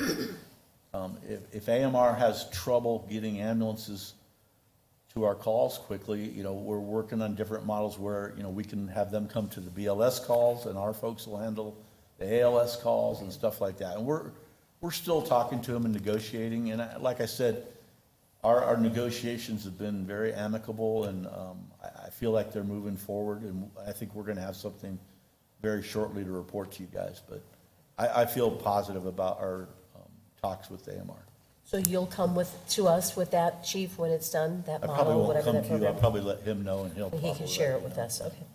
if AMR has trouble getting ambulances to our calls quickly, we're working on different models where, we can have them come to the BLS calls and our folks will handle the ALS calls and stuff like that. And we're still talking to them and negotiating. And like I said, our negotiations have been very amicable, and I feel like they're moving forward, and I think we're going to have something very shortly to report to you guys. But I feel positive about our talks with AMR. So you'll come to us with that, chief, when it's done, that I probably model, won't whatever come that to you, I'll program? probably let him know, and he'll And probably. he can share let it you with know. us, okay.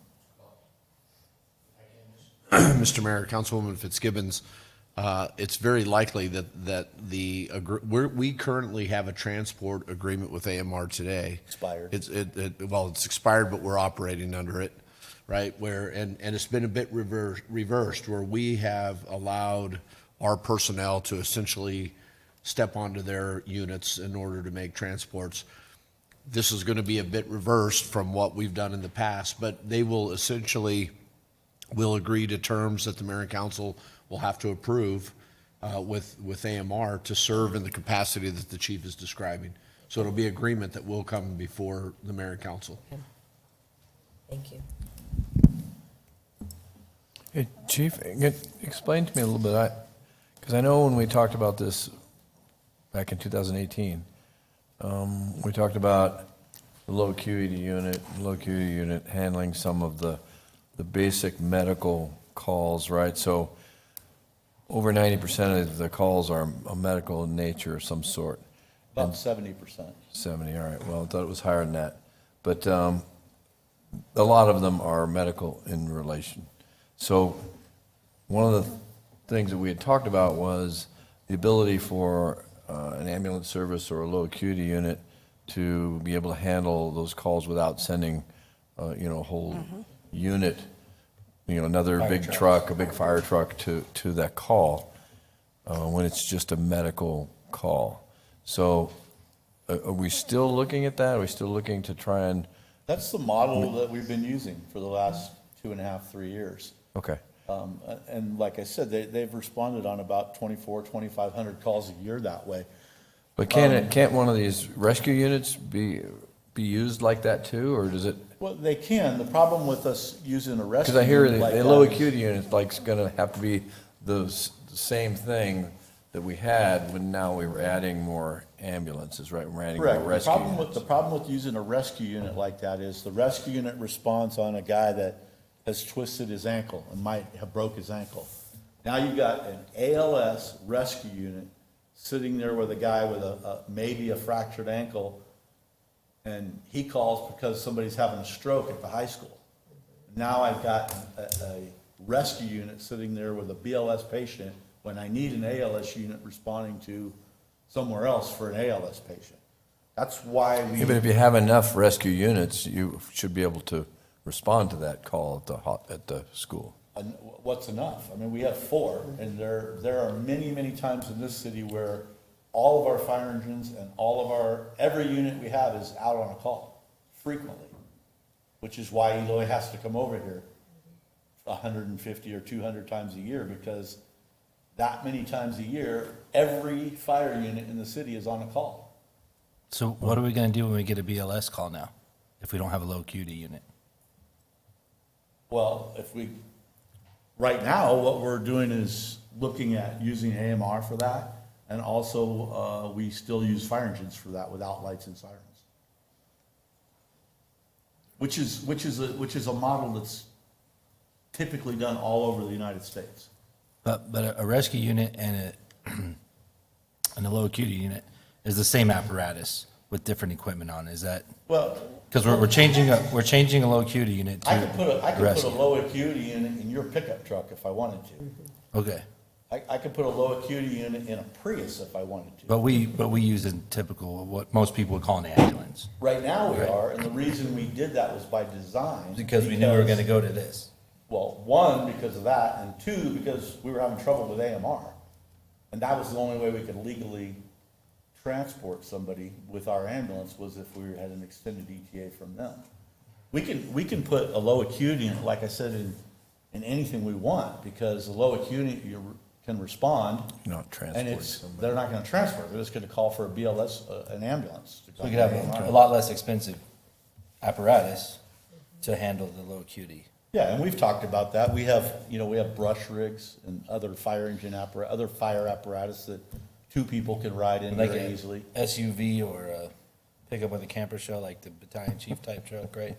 Mr. Mayor, Councilwoman Fitzgibbons, it's very likely that we currently have a transport agreement with AMR today. Expired. It's expired, but we're operating under it, right? And it's been a bit reversed, where we have allowed our personnel to essentially step onto their units in order to make transports. This is going to be a bit reversed from what we've done in the past, but they will will agree to terms that the mayor and council will have to approve with AMR to serve in the capacity that the chief is describing. So it'll be agreement that will come before the mayor and council. Thank you. Hey, Chief, explain to me a little bit, because I know when we talked about this back in 2018, we talked about the low acuity unit handling some of the basic medical calls, right? So over 90% of the calls are a medical in nature of some sort. About 70%. 70, all right, well, I thought it was higher than that. But a lot of them are medical in relation. So one of the things that we had talked about was the ability for an ambulance service or a low acuity unit to be able to handle those calls without sending, a whole unit, another big truck, a big fire truck to that call, when it's just a medical call. So are we still looking at that? Are we still looking to try and, That's the model that we've been using for the last 2.5, 3 years. okay, And like I said, they've responded on about 2,500 calls a year that way. but can't one of these rescue units be used like that too, or does it? Well, they can. The problem with us using a rescue. Because I hear unit like the that low is- acuity unit's like gonna have to be the same thing that we had when now we were adding more ambulances, right? We're adding more Correct. rescue The units. problem with using a rescue unit like that is the rescue unit responds on a guy that has twisted his ankle and might have broke his ankle. Now you got an ALS rescue unit sitting there with a guy with maybe a fractured ankle, and he calls because somebody's having a stroke at the high school. Now I've got a rescue unit sitting there with a BLS patient when I need an ALS unit responding to somewhere else for an ALS patient. That's why we. Even if you have enough rescue units, you should be able to respond to that call at the school. What's enough? I mean, we have 4, and there are many, many times in this city where all of our fire engines and every unit we have is out on a call frequently, which is why Eloy has to come over here 150 or 200 times a year, because that many times a year, every fire unit in the city is on a call. So what are we going to do when we get a BLS call now, if we don't have a low acuity unit? Well, right now, what we're doing is looking at using AMR for that, and also, we still use fire engines for that without lights and sirens. Which is a model that's typically done all over the United States. But a rescue unit and a low acuity unit is the same apparatus with different equipment on. Is that, Well, because we're changing a low acuity unit to I could put a rescue. low acuity unit in your pickup truck if I wanted to. Okay, I could put a low acuity unit in a Prius if I wanted to. but we use a typical, what most people would call an ambulance. Right now we are, and the reason we did that was by design. Because we knew we were going to go to this. Well, 1, because of that, and 2, because we were having trouble with AMR. And that was the only way we could legally transport somebody with our ambulance, was if we had an extended ETA from them. We can put a low acuity unit, like I said, in anything we want, because the low acuity can respond. You're not And transporting somebody. they're not gonna transport, they're just gonna call for a BLS, an ambulance. to So we come could have in. a lot less expensive apparatus to handle the low acuity. Yeah, and we've talked about that. We have brush rigs and other fire engine other fire apparatus that 2 people can ride in Like very a easily. SUV or a pickup with a camper shell, like the battalion chief type truck, right?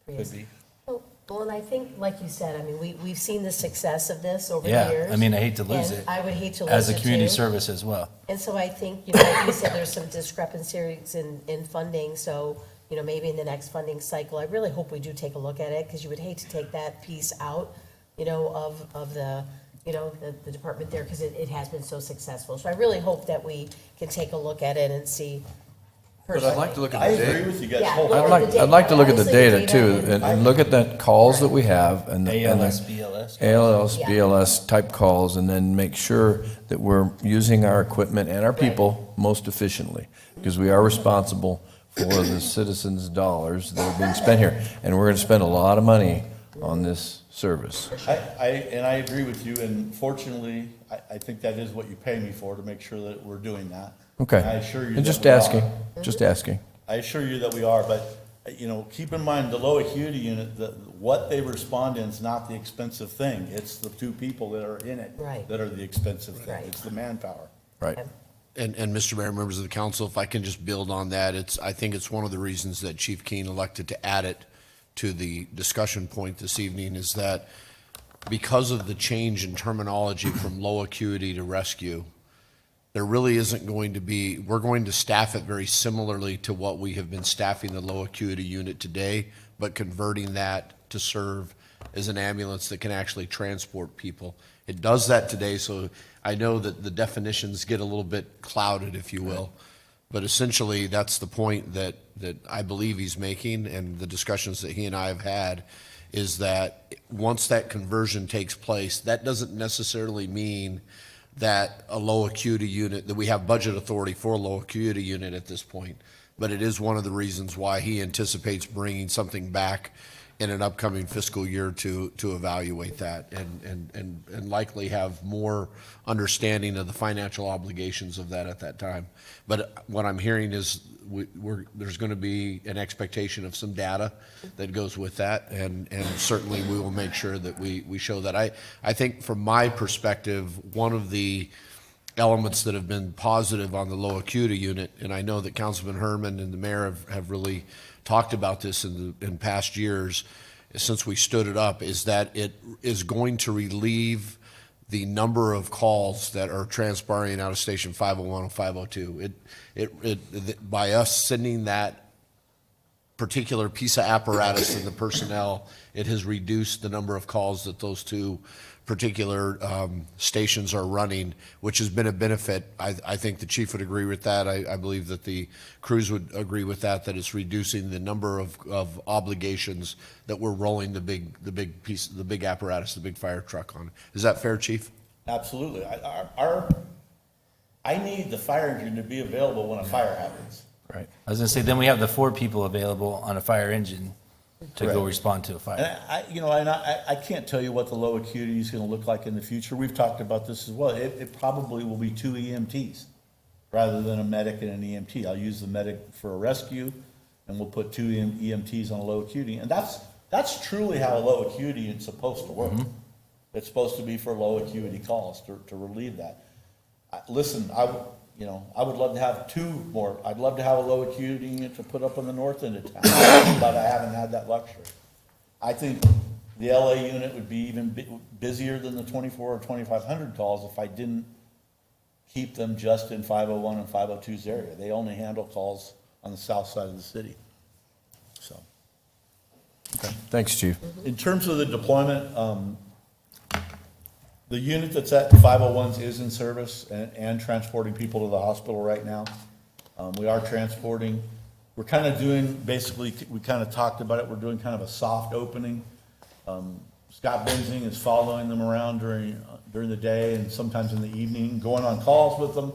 Could be. So Well, and I think, like you said, I mean, we've seen the success of this over the Yeah, years. I mean, I hate to lose and it. I would hate to lose As a it community too. service as well. And so I think, you know, like you said, there's some discrepancies in funding, so, you know, maybe in the next funding cycle, I really hope we do take a look at it, because you would hate to take that piece out, you know, of the, you know, the department there, because it has been so successful. So I really hope that we can take a look at it and see. But I'd like to look at I the agree data. with you guys Yeah, wholeheartedly. well, I'd like to look at the Obviously, the data too, data and look at the calls that we have and the ALS, BLS. ALS, Yeah. BLS type calls, and then make sure that we're using our equipment and our people most efficiently, because we are responsible for the citizens' dollars that are being spent here. And we're gonna spend a lot of money on this service. And I agree with you, and fortunately, I think that is what you pay me for, to make sure that we're doing that. Okay. And I assure you And that just we are. asking, just asking. I assure you that we are, but, you know, keep in mind, the low acuity unit, what they respond in is not the expensive thing. It's the two people that are in it. Right. That are the expensive thing. Right. It's the manpower. Right. And Mr. Mayor, members of the council, if I can just build on that, I think it's one of the reasons that Chief Keen elected to add it to the discussion point this evening, is that because of the change in terminology from low acuity to rescue, there really isn't going to be, we're going to staff it very similarly to what we have been staffing the low acuity unit today, but converting that to serve as an ambulance that can actually transport people. It does that today, so I know that the definitions get a little bit clouded, if you will. But essentially, that's the point that I believe he's making, and the discussions that he and I have had, is that once that conversion takes place, that doesn't necessarily mean that a low acuity unit, that we have budget authority for a low acuity unit at this point. But it is one of the reasons why he anticipates bringing something back in an upcoming fiscal year to evaluate that and likely have more understanding of the financial obligations of that at that time. But what I'm hearing is there's going to be an expectation of some data that goes with that, and certainly we will make sure that we show that. I think from my perspective, one of the elements that have been positive on the low acuity unit, and I know that Councilman Herman and the mayor have really talked about this in past years since we stood it up, is that it is going to relieve the number of calls that are transpiring out of Station 501 and 502. By us sending that particular piece of apparatus and the personnel, it has reduced the number of calls that those two particular stations are running, which has been a benefit. I think the chief would agree with that. I believe that the crews would agree with that it's reducing the number of obligations that we're rolling the big piece, the big apparatus, the big fire truck on. Is that fair, chief? Absolutely. I need the fire engine to be available when a fire happens. Right. I was gonna say, then we have the 4 people available on a fire engine to go Right. respond to a And fire. I can't tell you what the low acuity is gonna look like in the future. We've talked about this as well. It probably will be 2 EMTs rather than a medic and an EMT. I'll use the medic for a rescue, and we'll put 2 EMTs on a low acuity. And that's truly how a low acuity is supposed to work. It's supposed to be for low acuity calls to relieve that. Listen, I would love to have 2 more. I'd love to have a low acuity unit to put up in the north end of town, but I haven't had that luxury. I think the LA unit would be even busier than the 24 or 2,500 calls if I didn't keep them just in 501 and 502's area. They only handle calls on the south side of the city. So, Thanks, Chief. in terms of the deployment, the unit that's at 501s is in service and transporting people to the hospital right now. We are transporting, we're kind of doing, basically, we kind of talked about it, we're doing kind of a soft opening. Scott Benzing is following them around during the day and sometimes in the evening, going on calls with them,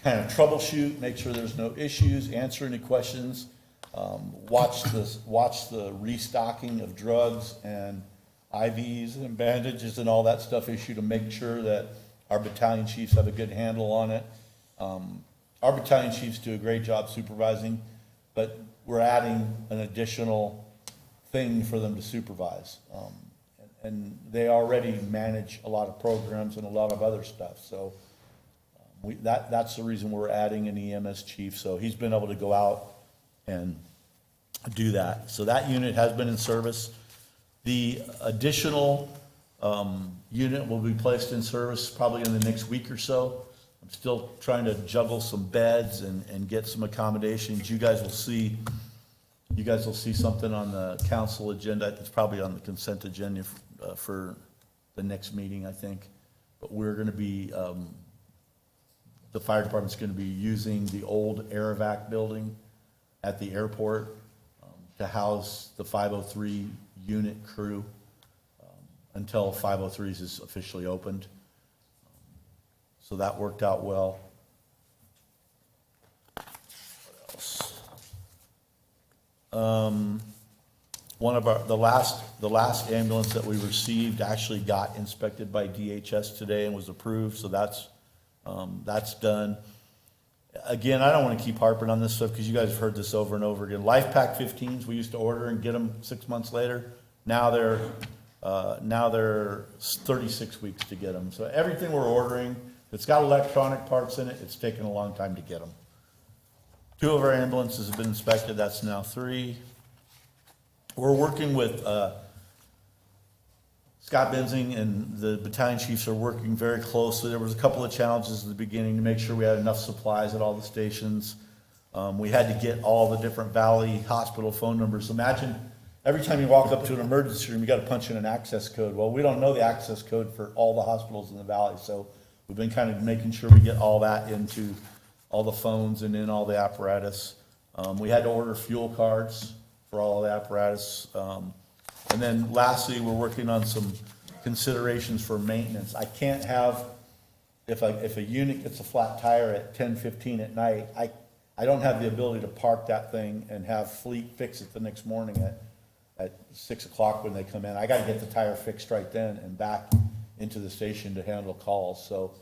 kind of troubleshoot, make sure there's no issues, answer any questions, watch the restocking of drugs and IVs and bandages and all that stuff issue to make sure that our battalion chiefs have a good handle on it. Our battalion chiefs do a great job supervising, but we're adding an additional thing for them to supervise. And they already manage a lot of programs and a lot of other stuff, so that's the reason we're adding an EMS chief, so he's been able to go out and do that. So that unit has been in service. The additional unit will be placed in service probably in the next week or so. I'm still trying to juggle some beds and get some accommodations. You guys will see something on the council agenda. It's probably on the consent agenda for the next meeting, I think. But we're gonna be, the fire department's gonna be using the old Aerovac building at the airport to house the 503 unit crew until 503s is officially opened. So that worked out well. What else? One of the last ambulance that we received actually got inspected by DHS today and was approved, so that's done. Again, I don't want to keep harping on this stuff because you guys have heard this over and over again. Life Pack 15s, we used to order and get them 6 months later. Now they're 36 weeks to get them. So everything we're ordering, if it's got electronic parts in it, it's taken a long time to get them. 2 of our ambulances have been inspected, that's now 3. We're working with Scott Benzing and the battalion chiefs are working very closely. There was a couple of challenges at the beginning to make sure we had enough supplies at all the stations. We had to get all the different Valley Hospital phone numbers. Imagine every time you walk up to an emergency room, you got to punch in an access code. Well, we don't know the access code for all the hospitals in the Valley, so we've been kind of making sure we get all that into all the phones and in all the apparatus. We had to order fuel cards for all of the apparatus. And then lastly, we're working on some considerations for maintenance. I can't have, if a unit gets a flat tire at 10:15 at night, I don't have the ability to park that thing and have fleet fix it the next morning at 6 o'clock when they come in. I gotta get the tire fixed right then and back into the station to handle calls. So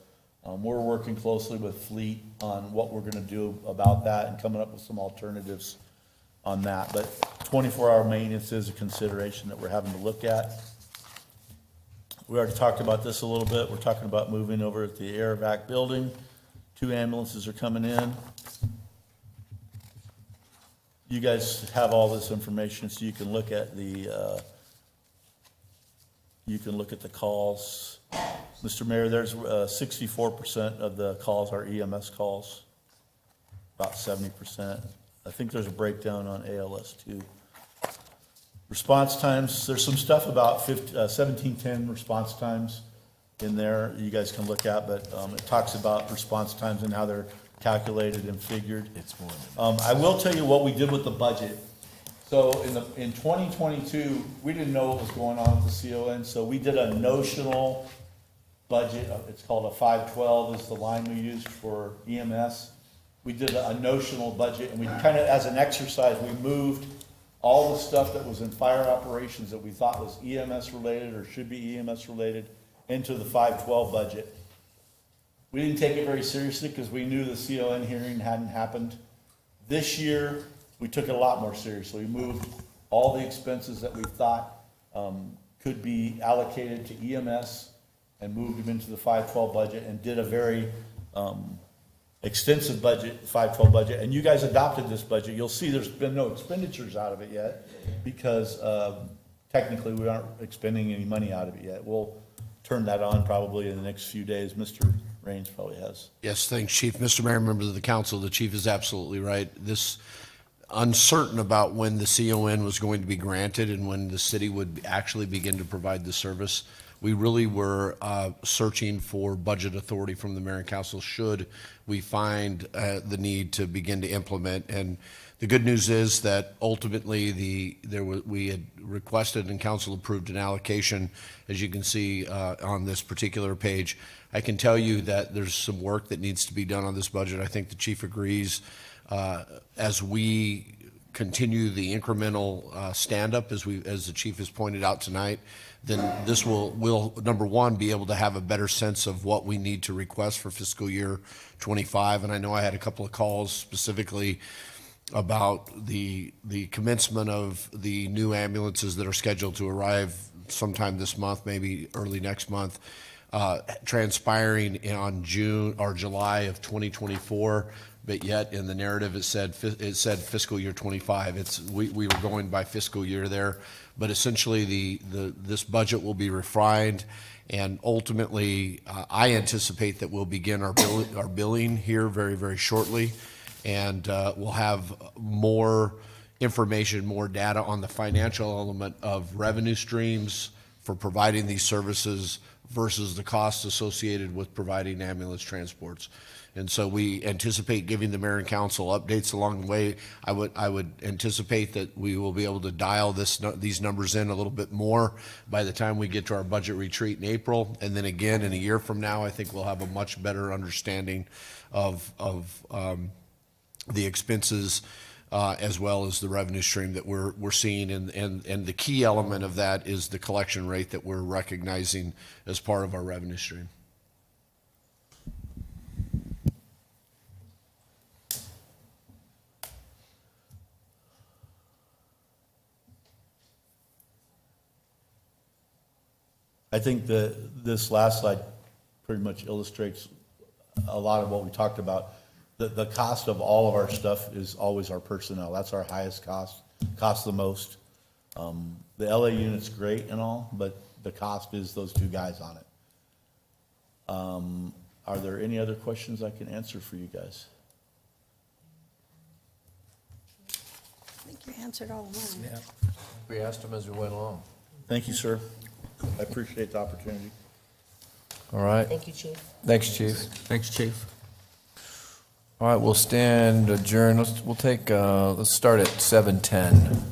we're working closely with fleet on what we're gonna do about that and coming up with some alternatives on that. But 24-hour maintenance is a consideration that we're having to look at. We already talked about this a little bit. We're talking about moving over at the Aerovac building. 2 ambulances are coming in. You guys have all this information, so you can look at the calls. Mr. Mayor, there's 64% of the calls are EMS calls, about 70%. I think there's a breakdown on ALS too. Response times, there's some stuff about 1710 response times in there you guys can look at, but it talks about response times and how they're calculated and figured. It's more. I will tell you what we did with the budget. So in 2022, we didn't know what was going on with the CON, so we did a notional budget. It's called a 512 is the line we used for EMS. We did a notional budget, and we kind of, as an exercise, we moved all the stuff that was in fire operations that we thought was EMS related or should be EMS related into the 512 budget. We didn't take it very seriously because we knew the CON hearing hadn't happened. This year, we took it a lot more seriously. We moved all the expenses that we thought could be allocated to EMS and moved them into the 512 budget and did a very extensive budget, 512 budget, and you guys adopted this budget. You'll see there's been no expenditures out of it yet because technically we aren't expending any money out of it yet. We'll turn that on probably in the next few days. Mr. Raines probably has. Yes, thanks, Chief. Mr. Mayor, members of the council, the chief is absolutely right. This uncertain about when the CON was going to be granted and when the city would actually begin to provide the service. We really were searching for budget authority from the mayor and council should we find the need to begin to implement. And the good news is that ultimately we had requested and council approved an allocation, as you can see on this particular page. I can tell you that there's some work that needs to be done on this budget. I think the chief agrees. As we continue the incremental stand-up, as the chief has pointed out tonight, then this will number one, be able to have a better sense of what we need to request for fiscal year 25. And I know I had a couple of calls specifically about the commencement of the new ambulances that are scheduled to arrive sometime this month, maybe early next month, transpiring on June or July of 2024. but yet in the narrative, it said fiscal year '25. We were going by fiscal year there, but essentially this budget will be refined, and ultimately, I anticipate that we'll begin our billing here very, very shortly, and we'll have more information, more data on the financial element of revenue streams for providing these services versus the costs associated with providing ambulance transports. And so we anticipate giving the mayor and council updates along the way. I would anticipate that we will be able to dial these numbers in a little bit more by the time we get to our budget retreat in April. And then again, in a year from now, I think we'll have a much better understanding of the expenses as well as the revenue stream that we're seeing. And the key element of that is the collection rate that we're recognizing as part of our revenue stream. I think this last slide pretty much illustrates a lot of what we talked about. The cost of all of our stuff is always our personnel. That's our highest cost, costs the most. The LA unit's great and all, but the cost is those two guys on it. Are there any other questions I can answer for you guys? I think you answered all of mine. We asked them as we went along. Thank you, sir. I appreciate the opportunity. All right. Thank you, Chief. Thanks, Chief. Thanks, Chief. All right, we'll stand adjourned. Let's start at 7:10.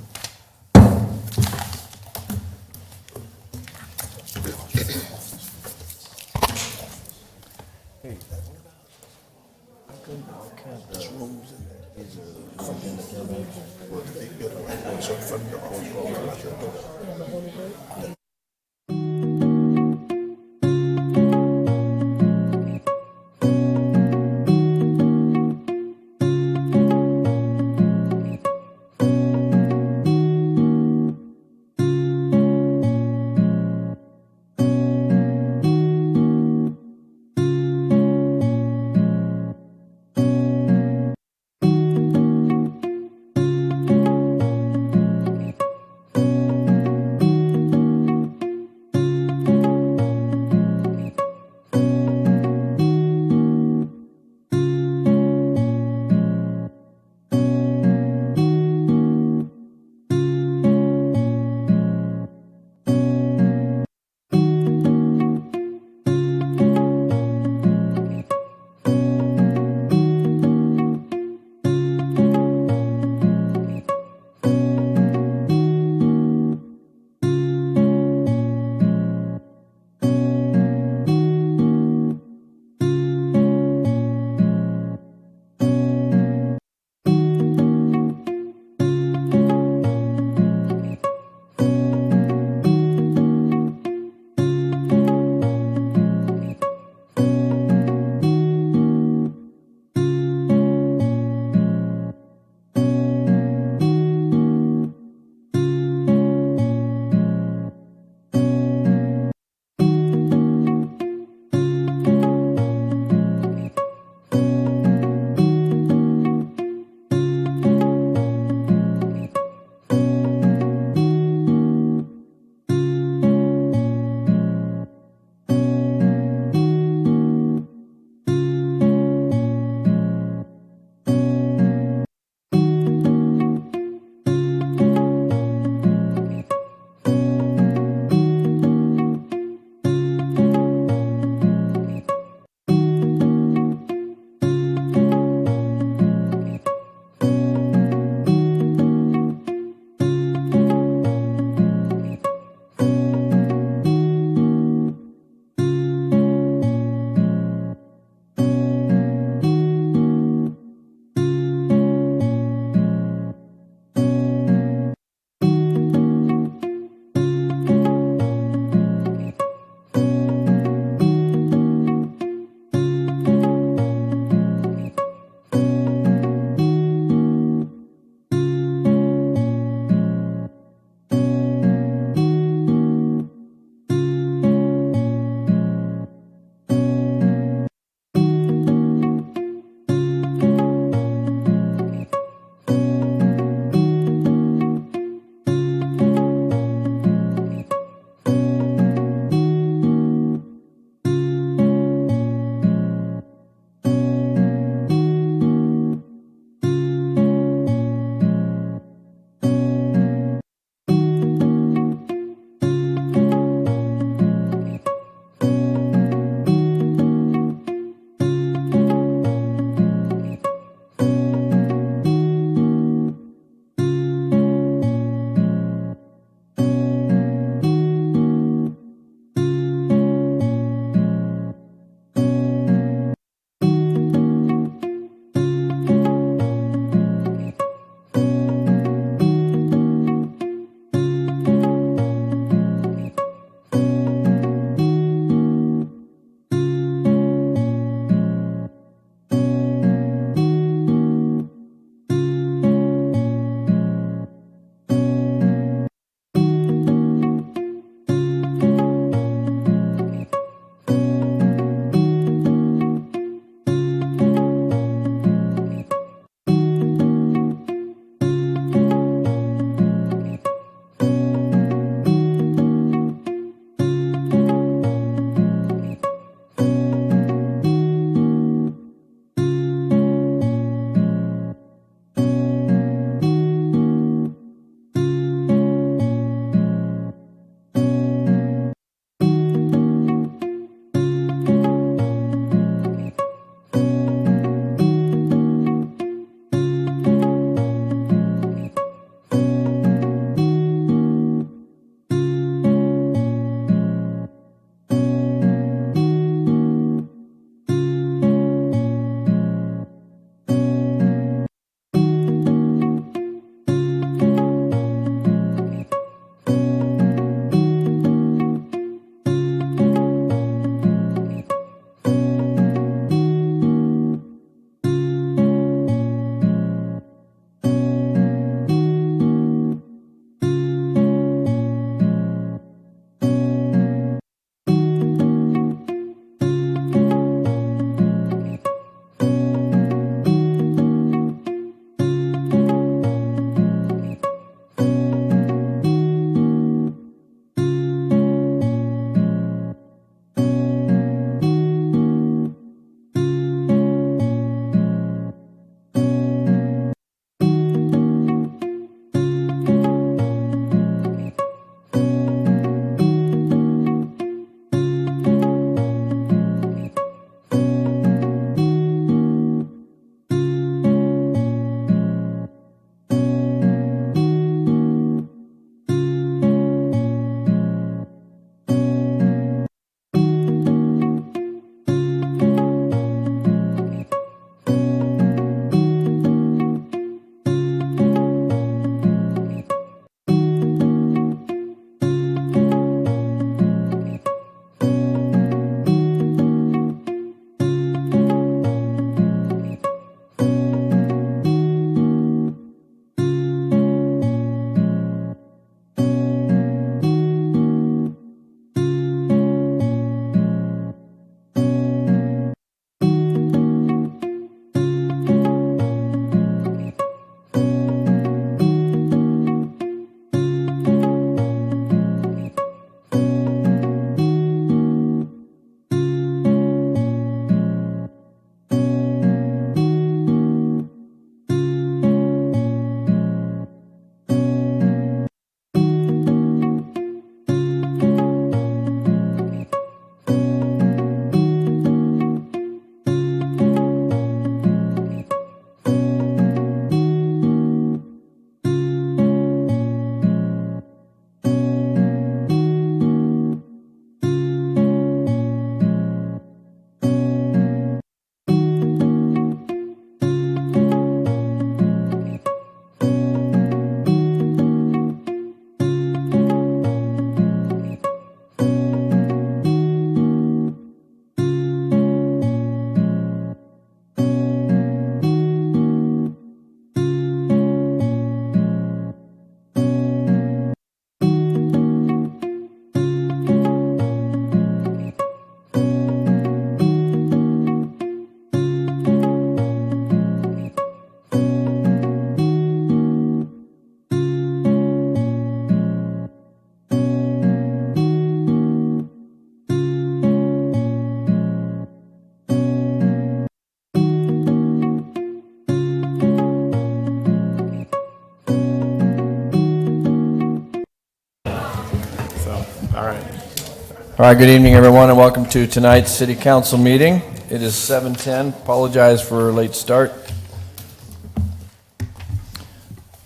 All right, good evening, everyone, and welcome to tonight's city council meeting. It is 7:10. Apologize for a late start.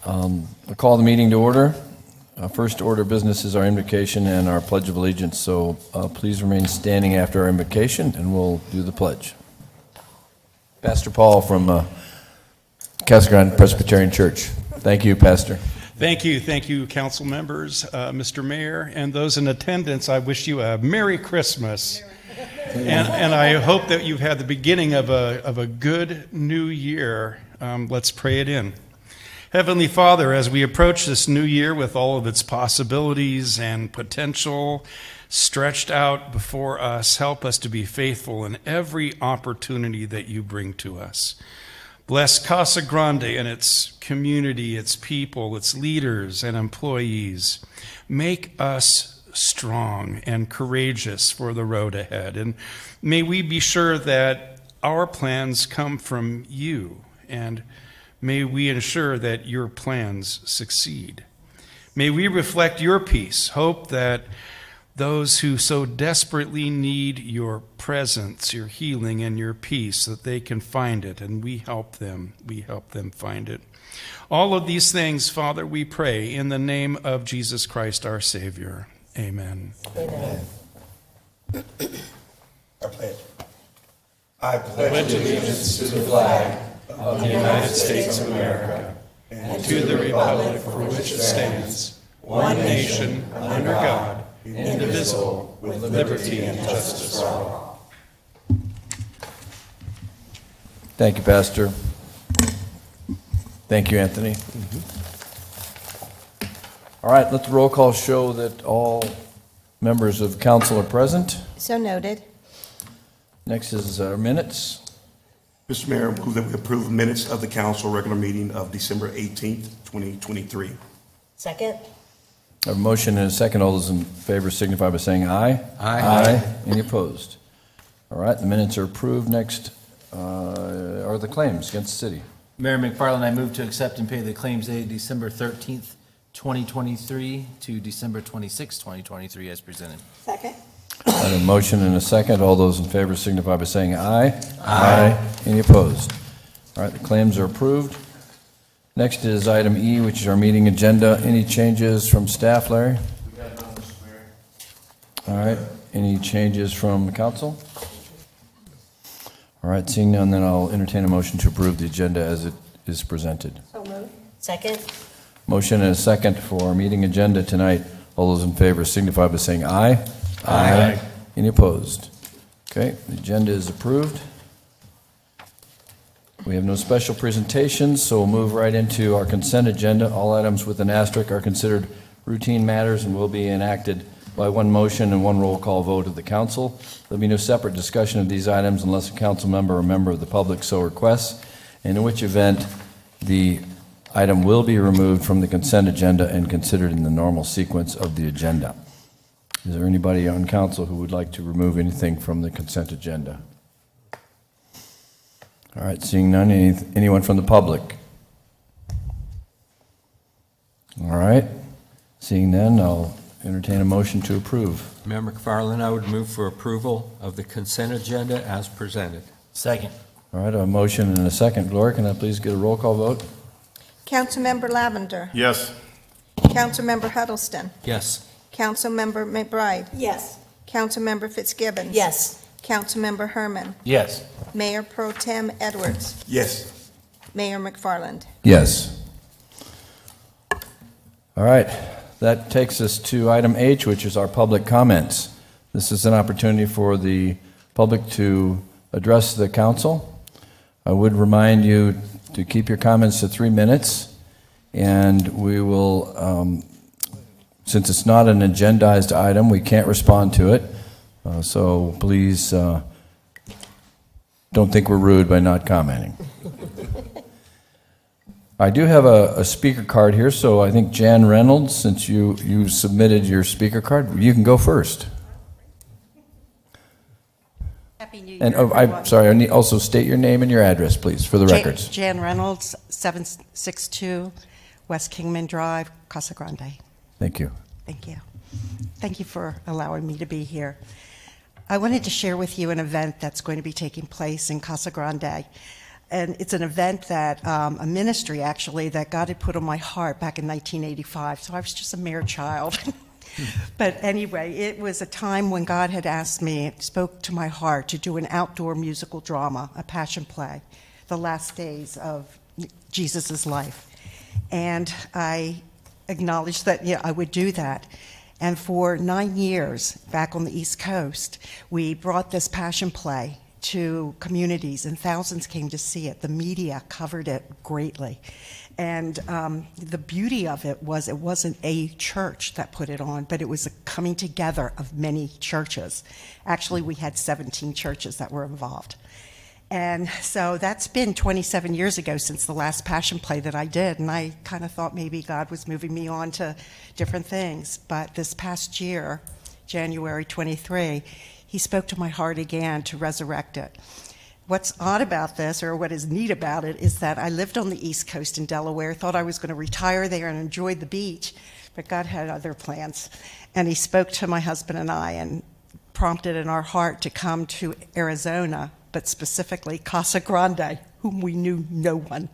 I call the meeting to order. First order of business is our invocation and our pledge of allegiance, so please remain standing after our invocation, and we'll do the pledge. Pastor Paul from Casa Grande Presbyterian Church. Thank you, Pastor. Thank you, council members, Mr. Mayor, and those in attendance. I wish you a Merry Christmas, and I hope that you've had the beginning of a good new year. Let's pray it in. Heavenly Father, as we approach this new year with all of its possibilities and potential stretched out before us, help us to be faithful in every opportunity that you bring to us. Bless Casa Grande and its community, its people, its leaders and employees. Make us strong and courageous for the road ahead. And may we be sure that our plans come from you, and may we ensure that your plans succeed. May we reflect your peace, hope that those who so desperately need your presence, your healing, and your peace, that they can find it, and we help them find it. All of these things, Father, we pray in the name of Jesus Christ, our Savior. Amen. Amen. I pledge. I pledge allegiance to the flag Of the United States of America, and to the republic for which it stands, one nation, under God, indivisible, with liberty and justice for all. Thank you, Pastor. Thank you, Anthony. All right, let the roll call show that all members of council are present. So noted. Next is our minutes. Mr. Mayor, move that we approve minutes of the council regular meeting of December 18th, 2023. Second? I have a motion and a second. All those in favor signify by saying aye. Aye. Any opposed? All right, the minutes are approved. Next are the claims against the city. Mayor McFarland, I move to accept and pay the claims dated December 13th, 2023 to December 26th, 2023 as presented. Second? I have a motion and a second. All those in favor signify by saying aye. Aye. Any opposed? All right, the claims are approved. Next is item E, which is our meeting agenda. Any changes from staff, Larry? We got none, Mr. Mayor. All right, any changes from the council? All right, seeing none, then I'll entertain a motion to approve the agenda as it is presented. So moved. Second? Motion and a second for our meeting agenda tonight. All those in favor signify by saying aye. Aye. Any opposed? Okay, the agenda is approved. We have no special presentations, so we'll move right into our consent agenda. All items with an asterisk are considered routine matters and will be enacted by one motion and one roll call vote of the council. There'll be no separate discussion of these items unless a council member or member of the public so requests, and in which event the item will be removed from the consent agenda and considered in the normal sequence of the agenda. Is there anybody on council who would like to remove anything from the consent agenda? All right, seeing none, anyone from the public? All right, seeing none, I'll entertain a motion to approve. Mayor McFarland, I would move for approval of the consent agenda as presented. Second. All right, a motion and a second. Gloria, can I please get a roll call vote? Councilmember Lavender. Yes. Councilmember Huddleston. Yes. Councilmember McBride. Yes. Councilmember Fitzgibbons. Yes. Councilmember Herman. Yes. Mayor Pro Tem Edwards. Yes. Mayor McFarland. Yes. All right, that takes us to item H, which is our public comments. This is an opportunity for the public to address the council. I would remind you to keep your comments to 3 minutes, and we will, since it's not an agendized item, we can't respond to it. So please don't think we're rude by not commenting. I do have a speaker card here, so I think Jan Reynolds, since you submitted your speaker card, you can go first. Happy New Year, And everyone. I'm sorry, I need also state your name and your address, please, for the records. Jan Reynolds, 762 West Kingman Drive, Casa Grande. Thank you. Thank you. Thank you for allowing me to be here. I wanted to share with you an event that's going to be taking place in Casa Grande. And it's an event that, a ministry actually, that God had put on my heart back in 1985. So I was just a mere child. But anyway, it was a time when God had asked me, spoke to my heart to do an outdoor musical drama, a passion play, the last days of Jesus' life. And I acknowledged that, I would do that. And for 9 years, back on the East Coast, we brought this passion play to communities, and thousands came to see it. The media covered it greatly. And the beauty of it wasn't a church that put it on, but it was a coming together of many churches. Actually, we had 17 churches that were involved. And so that's been 27 years ago since the last passion play that I did, and I kind of thought maybe God was moving me on to different things. But this past year, January 23, he spoke to my heart again to resurrect it. What's odd about this, or what is neat about it, is that I lived on the East Coast in Delaware, thought I was going to retire there and enjoy the beach, but God had other plans. And he spoke to my husband and I and prompted in our heart to come to Arizona, but specifically Casa Grande, whom we knew no one.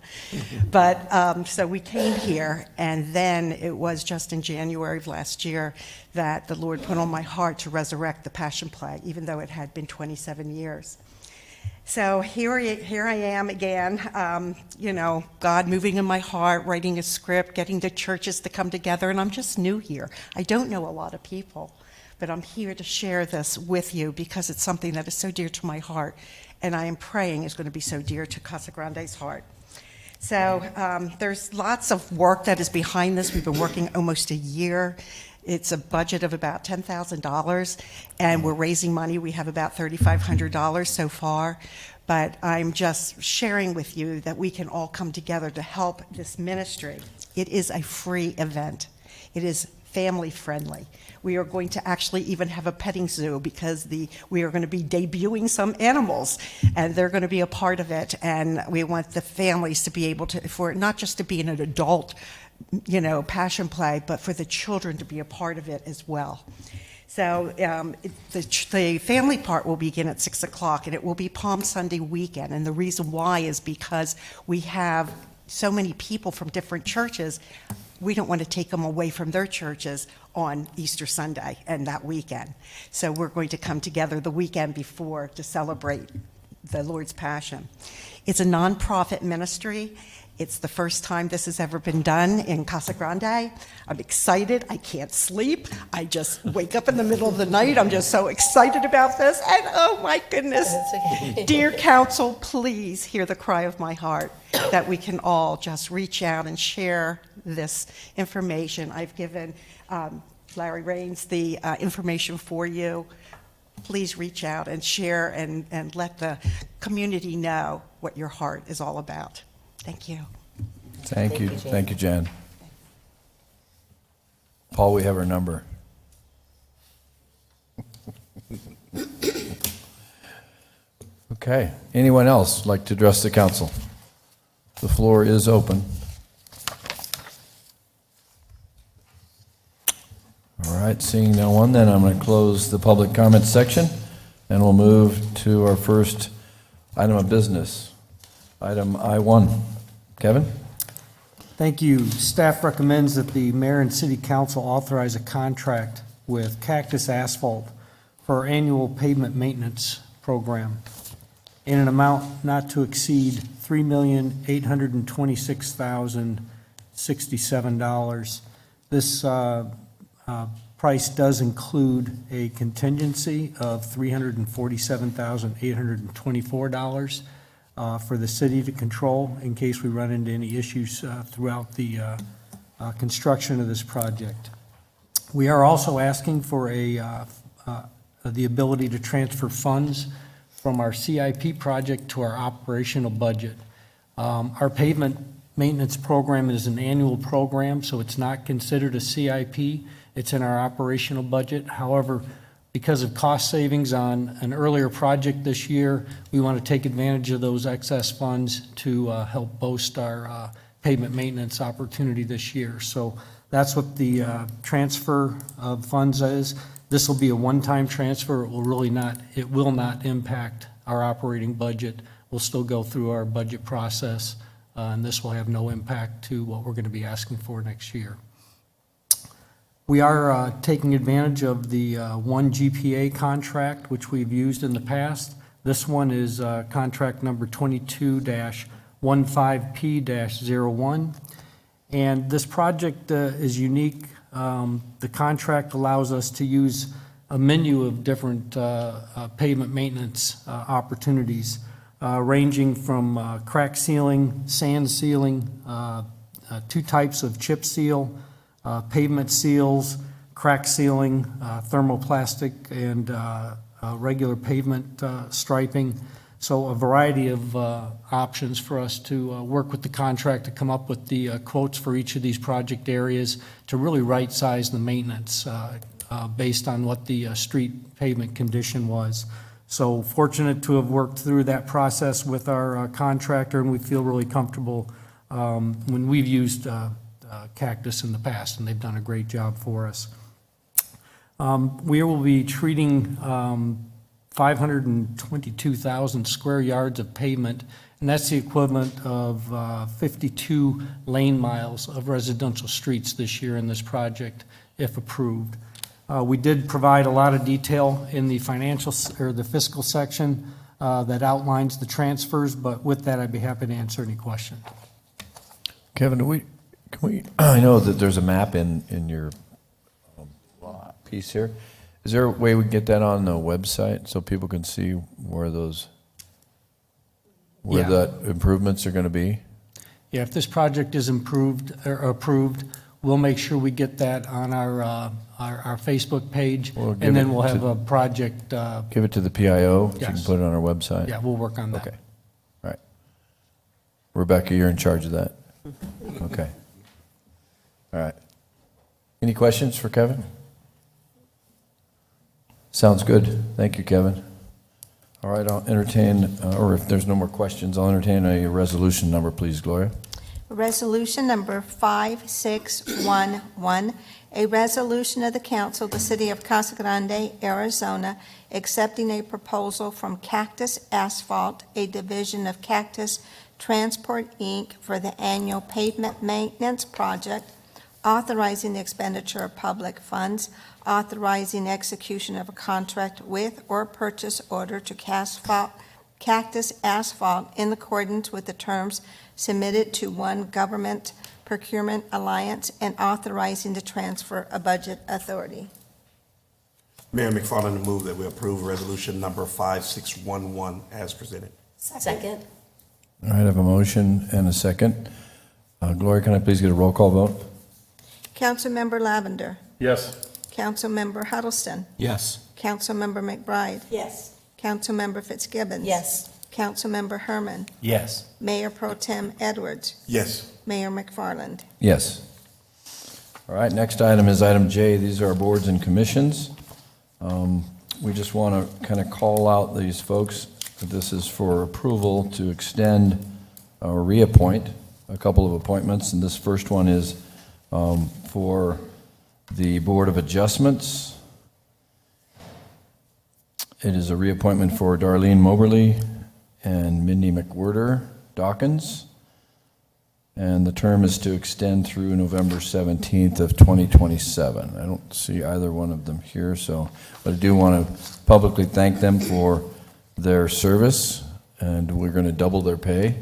But so we came here, and then it was just in January of last year that the Lord put on my heart to resurrect the Passion Play, even though it had been 27 years. So here I am again, God moving in my heart, writing a script, getting the churches to come together, and I'm just new here. I don't know a lot of people, but I'm here to share this with you because it's something that is so dear to my heart, and I am praying is going to be so dear to Casa Grande's heart. So there's lots of work that is behind this. We've been working almost a year. It's a budget of about $10,000, and we're raising money. We have about $3,500 so far, but I'm just sharing with you that we can all come together to help this ministry. It is a free event. It is family-friendly. We are going to actually even have a petting zoo because we are going to be debuting some animals, and they're going to be a part of it, and we want the families to be able to, for it not just to be an adult passion play, but for the children to be a part of it as well. So the family part will begin at 6 o'clock, and it will be Palm Sunday weekend. And the reason why is because we have so many people from different churches. We don't want to take them away from their churches on Easter Sunday and that weekend. So we're going to come together the weekend before to celebrate the Lord's Passion. It's a nonprofit ministry. It's the first time this has ever been done in Casa Grande. I'm excited. I can't sleep. I just wake up in the middle of the night. I'm just so excited about this. And oh my goodness, dear council, please hear the cry of my heart that we can all just reach out and share this information. I've given Larry Raines the information for you. Please reach out and share and let the community know what your heart is all about. Thank you. Thank you. you, Jan. Thank you, Jan. Paul, we have her number. Okay. Anyone else like to address the council? The floor is open. All right, seeing no one, then I'm going to close the public comment section, and we'll move to our first item of business. Item I-1. Kevin? Thank you. Staff recommends that the mayor and city council authorize a contract with Cactus Asphalt for our annual pavement maintenance program in an amount not to exceed $3,826,067. This price does include a contingency of $347,824 for the city to control in case we run into any issues throughout the construction of this project. We are also asking for the ability to transfer funds from our CIP project to our operational budget. Our pavement maintenance program is an annual program, so it's not considered a CIP. It's in our operational budget. However, because of cost savings on an earlier project this year, we want to take advantage of those excess funds to help boost our pavement maintenance opportunity this year. So That's what the transfer of funds is. This will be a one-time transfer. It will not impact our operating budget. We'll still go through our budget process, and this will have no impact to what we're going to be asking for next year. We are taking advantage of the one GPA contract, which we've used in the past. This one is contract number 22-15P-01. And this project is unique. The contract allows us to use a menu of different pavement maintenance opportunities, ranging from crack sealing, sand sealing, 2 types of chip seal, pavement seals, crack sealing, thermoplastic, and regular pavement striping. So a variety of options for us to work with the contract to come up with the quotes for each of these project areas to really right-size the maintenance based on what the street pavement condition was. So fortunate to have worked through that process with our contractor, and we feel really comfortable when we've used Cactus in the past, and they've done a great job for us. We will be treating 522,000 square yards of pavement, and that's the equivalent of 52 lane miles of residential streets this year in this project, if approved. We did provide a lot of detail in the financial or the fiscal section that outlines the transfers, but with that, I'd be happy to answer any questions. Kevin, can we, I know that there's a map in your piece here. Is there a way we can get that on the website so people can see where the improvements are going to be? Yeah, if this project is approved, we'll make sure we get that on our Facebook page, Or give and then it we'll have to- a project. Give it to the PIO, so you can Yes. put it on our website? Yeah, we'll work on that. Okay, all right. Rebecca, you're in charge of that? Okay. All right. Any questions for Kevin? Sounds good. Thank you, Kevin. All right, I'll entertain, or if there's no more questions, I'll entertain a resolution number, please, Gloria. Resolution number 5611, a resolution of the council of the city of Casa Grande, Arizona, accepting a proposal from Cactus Asphalt, a division of Cactus Transport, Inc., for the annual pavement maintenance project, authorizing the expenditure of public funds, authorizing execution of a contract with or purchase order to Cactus Asphalt in accordance with the terms submitted to One Government Procurement Alliance, and authorizing the transfer of budget authority. Mayor McFarland, move that we approve resolution number 5611 as presented. Second? All right, I have a motion and a second. Gloria, can I please get a roll call vote? Councilmember Lavender. Yes. Councilmember Huddleston. Yes. Councilmember McBride. Yes. Councilmember Fitzgibbons. Yes. Councilmember Herman. Yes. Mayor Pro Tem Edwards. Yes. Mayor McFarland. Yes. All right, next item is item J. These are our boards and commissions. We just want to kind of call out these folks. This is for approval to extend or reappoint a couple of appointments, and this first one is for the Board of Adjustments. It is a reappointment for Darlene Moberly and Mindy McWhirter Dawkins. And the term is to extend through November 17th of 2027. I don't see either one of them here, but I do want to publicly thank them for their service, and we're going to double their pay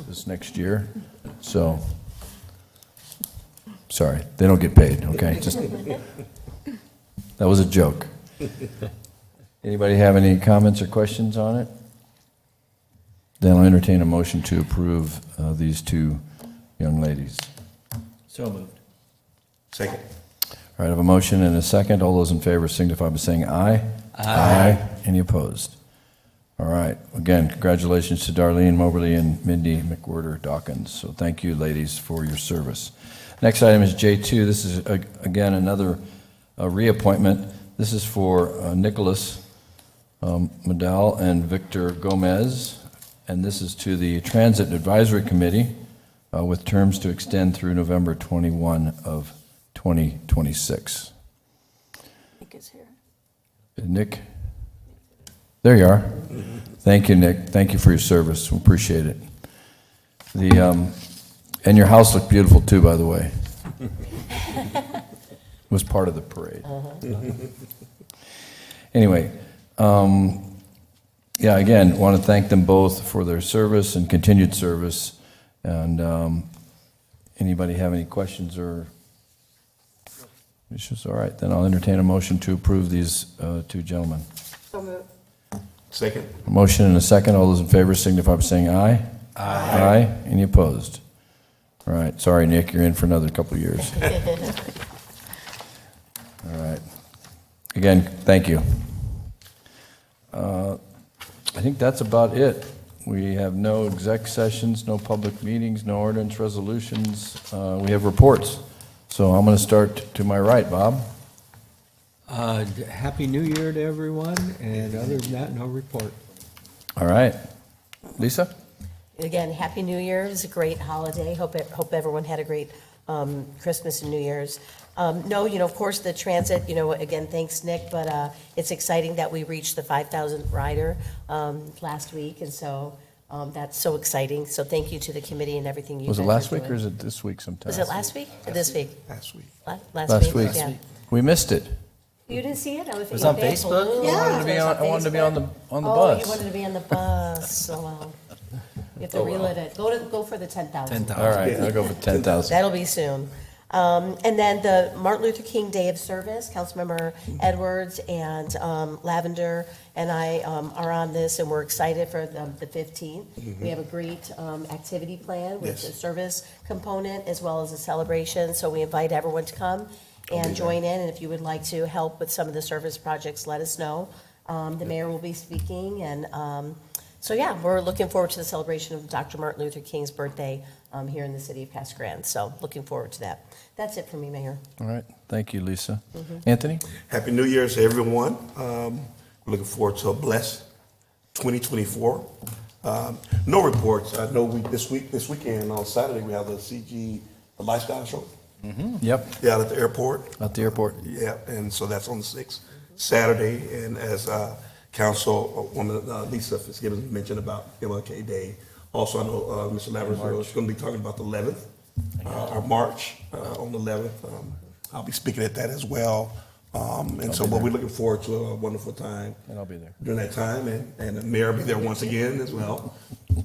this next year. So, sorry, they don't get paid, okay? That was a joke. Anybody have any comments or questions on it? Then I'll entertain a motion to approve these two young ladies. So moved. Second. All right, I have a motion and a second. All those in favor signify by saying aye. Aye. Any opposed? All right. Again, congratulations to Darlene Moberly and Mindy McWhirter Dawkins. So thank you, ladies, for your service. Next item is J2. This is, again, another reappointment. This is for Nicholas Medal and Victor Gomez, and this is to the Transit Advisory Committee with terms to extend through November 21 of 2026. Nick is here. Nick? There you are. Thank you, Nick. Thank you for your service. We appreciate it. And your house looked beautiful too, by the way. It was part of the parade. Anyway, yeah, again, want to thank them both for their service and continued service. And anybody have any questions or issues? All right, then I'll entertain a motion to approve these two gentlemen. So moved. Second. A motion and a second. All those in favor signify by saying aye. Aye. Any opposed? All right. Sorry, Nick, you're in for another couple of years. All right. Again, thank you. I think that's about it. We have no exec sessions, no public meetings, no ordinance resolutions. We have reports. So I'm going to start to my right, Bob. Happy New Year to everyone, and other than that, no report. All right. Lisa? Again, Happy New Year. It was a great holiday. Hope everyone had a great Christmas and New Year's. No, of course, the transit, again, thanks, Nick, but it's exciting that we reached the 5,000 rider last week, and so that's so exciting. So thank you to the committee and everything you guys Was it are last week doing. or is it this week sometime? Was it last week or this week? Last week. Last week. Yeah. We missed it. You didn't see it? I was was on Facebook? Yeah. I wanted to be on the Oh, bus. you wanted to be on the bus. Oh, well. You have to relive it. Go for the 10,000. 10,000. All right, I'll go for 10,000. That'll be soon. And then the Martin Luther King Day of Service, Councilmember Edwards and Lavender and I are on this, and we're excited for the 15th. We have a great activity plan with Yes. the service component as well as a celebration, so we invite everyone to come and join in, and if you would like to help with some of the service projects, let us know. The mayor will be speaking, and so yeah, we're looking forward to the celebration of Dr. Martin Luther King's birthday here in the city of Casa Grande, so looking forward to that. That's it for me, Mayor. All right, thank you, Lisa. Anthony? Happy New Year to everyone. We're looking forward to a blessed 2024. No reports. I know this weekend on Saturday, we have the CG Lifestyle Show. Yep, Yeah, at the airport. at the airport. Yeah, and so that's on the 6th, Saturday. And as Councilwoman Lisa Fitzgibbon mentioned about MLK Day, also I know Mr. Laversville is going to be talking about the 11th, our march on the 11th. I'll be speaking at that as well. And so we're looking forward to a wonderful time And I'll be there. during that time. And the mayor will be there once again as well.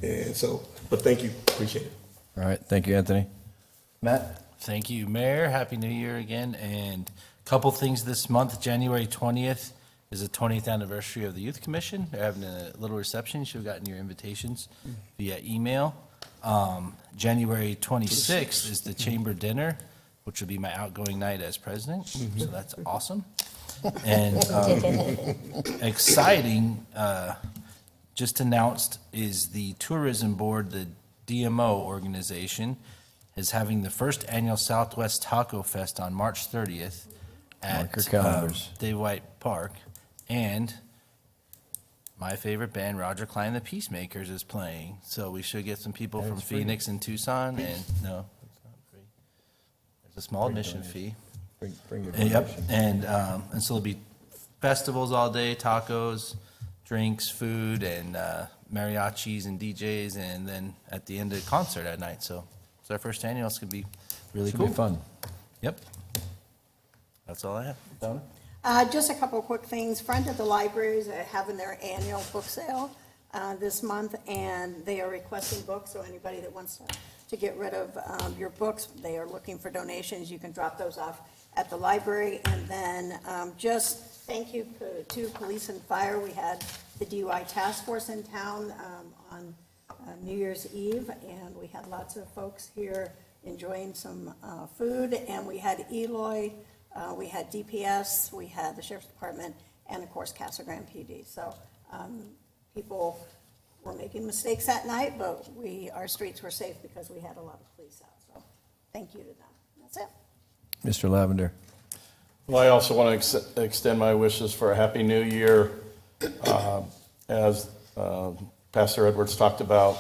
And so, but thank you, appreciate it. All right, thank you, Anthony. Matt? Thank you, Mayor. Happy New Year again. And a couple things this month. January 20th is the 20th anniversary of the Youth Commission. They're having a little reception. You should have gotten your invitations via email. January 26th is the Chamber Dinner, which will be my outgoing night as president. So that's awesome. And exciting, just announced, is the Tourism Board, the DMO organization, is having the first annual Southwest Taco Fest on March 30th Mark your at calendars. Dave White Park. And my favorite band, Roger Klein and the Peacemakers, is playing. So we should get some people from Phoenix and Tucson. And no, it's not free. There's a small admission fee. Bring your Yep, donation. and so there'll be festivals all day, tacos, drinks, food, and mariachis and DJs, and then at the end of the concert at night. So it's our first annual. It's gonna be really Should cool. be fun. Yep. That's all I have. Donna? Just a couple of quick things. Friend of the Libraries are having their annual book sale this month, and they are requesting books, so anybody that wants to get rid of your books, they are looking for donations. You can drop those off at the library. And then just thank you to Police and Fire. We had the DUI task force in town on New Year's Eve, and we had lots of folks here enjoying some food, and we had Eloy, we had DPS, we had the Sheriff's Department, and of course Casa Grande PD. So people were making mistakes that night, but our streets were safe because we had a lot of police out. So thank you to them. That's it. Mr. Lavender? Well, I also want to extend my wishes for a Happy New Year. As Pastor Edwards talked about,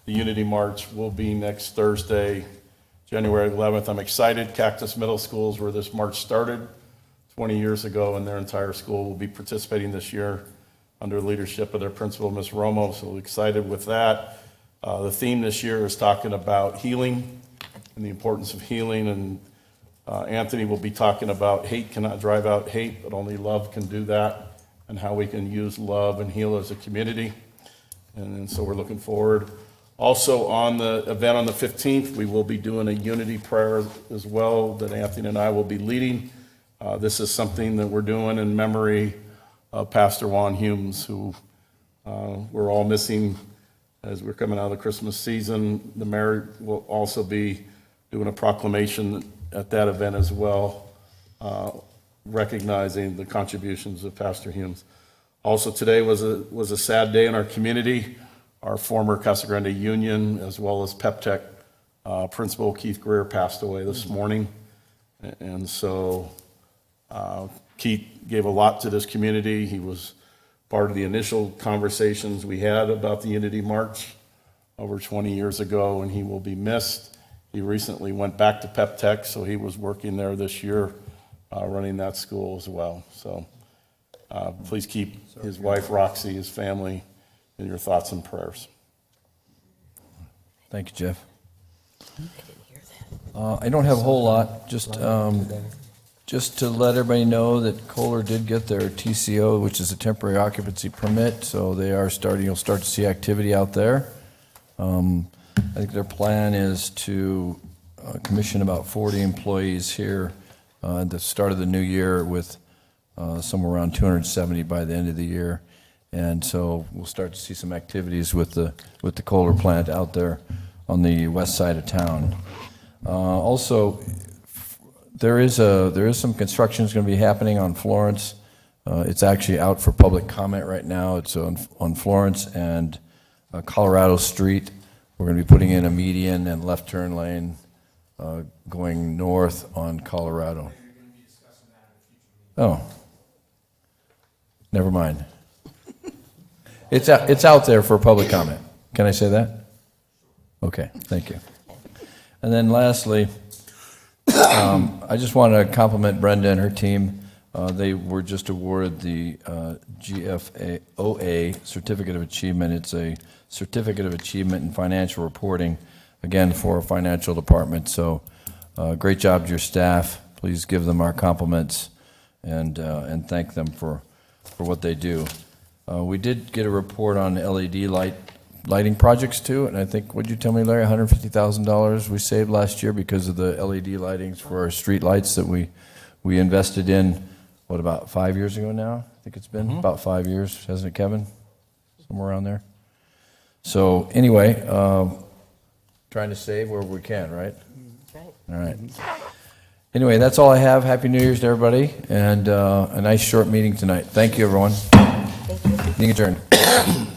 the Unity March will be next Thursday, January 11th. I'm excited. Cactus Middle School is where this march started 20 years ago, and their entire school will be participating this year under the leadership of their principal, Ms. Romo, so excited with that. The theme this year is talking about healing and the importance of healing, and Anthony will be talking about hate cannot drive out hate, but only love can do that, and how we can use love and heal as a community. And so we're looking forward. Also on the event on the 15th, we will be doing a unity prayer as well that Anthony and I will be leading. This is something that we're doing in memory of Pastor Juan Humes, who we're all missing as we're coming out of the Christmas season. The mayor will also be doing a proclamation at that event as well, recognizing the contributions of Pastor Humes. Also today was a sad day in our community. Our former Casa Grande Union, as well as PepTech principal Keith Greer, passed away this morning. And so Keith gave a lot to this community. He was part of the initial conversations we had about the Unity March over 20 years ago, and he will be missed. He recently went back to PepTech, so he was working there this year, running that school as well. So please keep his wife, Roxy, his family, in your thoughts and prayers. Thank you, Jeff. I don't have a whole lot, just to let everybody know that Kohler did get their TCO, which is a temporary occupancy permit, so they are starting, you'll start to see activity out there. I think their plan is to commission about 40 employees here at the start of the new year, with somewhere around 270 by the end of the year. And so we'll start to see some activities with the Kohler plant out there on the west side of town. Also, there is some construction that's going to be happening on Florence. It's actually out for public comment right now. It's on Florence and Colorado Street. We're going to be putting in a median and left turn lane going north on Colorado. Oh, never mind. It's out there for public comment. Can I say that? Okay, thank you. And then lastly, I just want to compliment Brenda and her team. They were just awarded the GFOA Certificate of Achievement. It's a Certificate of Achievement in Financial Reporting, again, for our financial department. So great job to your staff. Please give them our compliments and thank them for what they do. We did get a report on LED lighting projects too, and I think, what'd you tell me, Larry, $150,000 we saved last year because of the LED lightings for our street lights that we invested in, what, about 5 years ago now? I think it's been about 5 years, hasn't it, Kevin? Somewhere around there. So anyway, trying to save where we can, right? Right. All right. Anyway, that's all I have. Happy New Year's to everybody, and a nice short meeting tonight. Thank you, everyone. Thank you. Meeting adjourned.